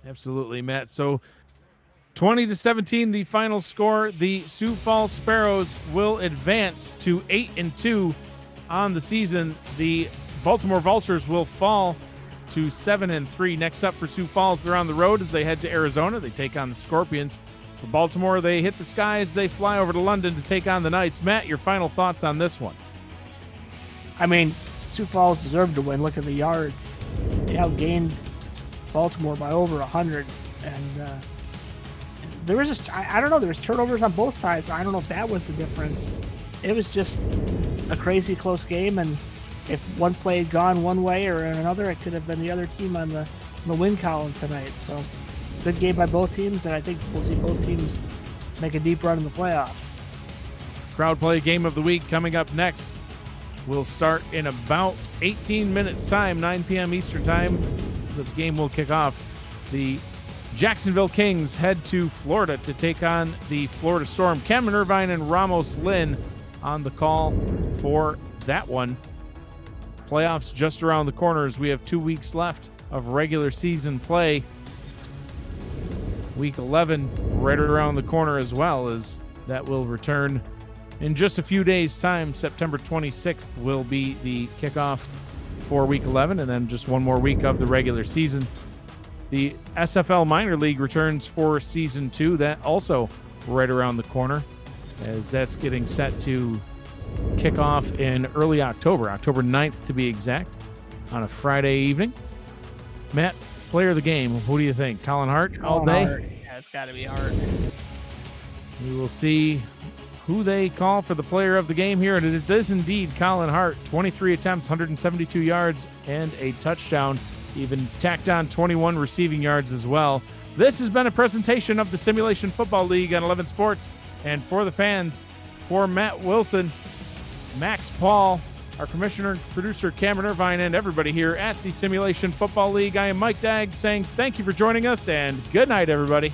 Speaker 2: Absolutely, Matt. So 20-17, the final score. The Sioux Falls Sparrows will advance to 8-2 on the season. The Baltimore Vultures will fall to 7-3. Next up for Sioux Falls, they're on the road as they head to Arizona. They take on the Scorpions. For Baltimore, they hit the skies. They fly over to London to take on the Knights. Matt, your final thoughts on this one?
Speaker 3: I mean, Sioux Falls deserved to win. Look at the yards. They outgained Baltimore by over 100. And there was just, I don't know, there was turnovers on both sides. I don't know if that was the difference. It was just a crazy close game. And if one play had gone one way or another, it could have been the other team on the win column tonight. So good game by both teams, and I think we'll see both teams make a deep run in the playoffs.
Speaker 2: Crowd play game of the week coming up next. We'll start in about 18 minutes time, 9 p.m. Eastern time. The game will kick off. The Jacksonville Kings head to Florida to take on the Florida Storm. Cameron Irvine and Ramos Lynn on the call for that one. Playoffs just around the corner as we have 2 weeks left of regular season play. Week 11 right around the corner as well, as that will return in just a few days' time. September 26th will be the kickoff for Week 11, and then just one more week of the regular season. The SFL Minor League returns for Season 2. That also right around the corner, as that's getting set to kick off in early October 9th to be exact, on a Friday evening. Matt, player of the game, who do you think? Colin Hart all day?
Speaker 3: Hart. Yeah, it's got to be Hart.
Speaker 2: We will see who they call for the player of the game here, and it is indeed Colin Hart. 23 attempts, 172 yards, and a touchdown. Even tacked on 21 receiving yards as well. This has been a presentation of the Simulation Football League on 11 Sports, and for the fans, for Matt Wilson, Max Paul, our commissioner and producer Cameron Irvine, and everybody here at the Simulation Football League, I am Mike Daggs saying thank you for joining us, and good night, everybody.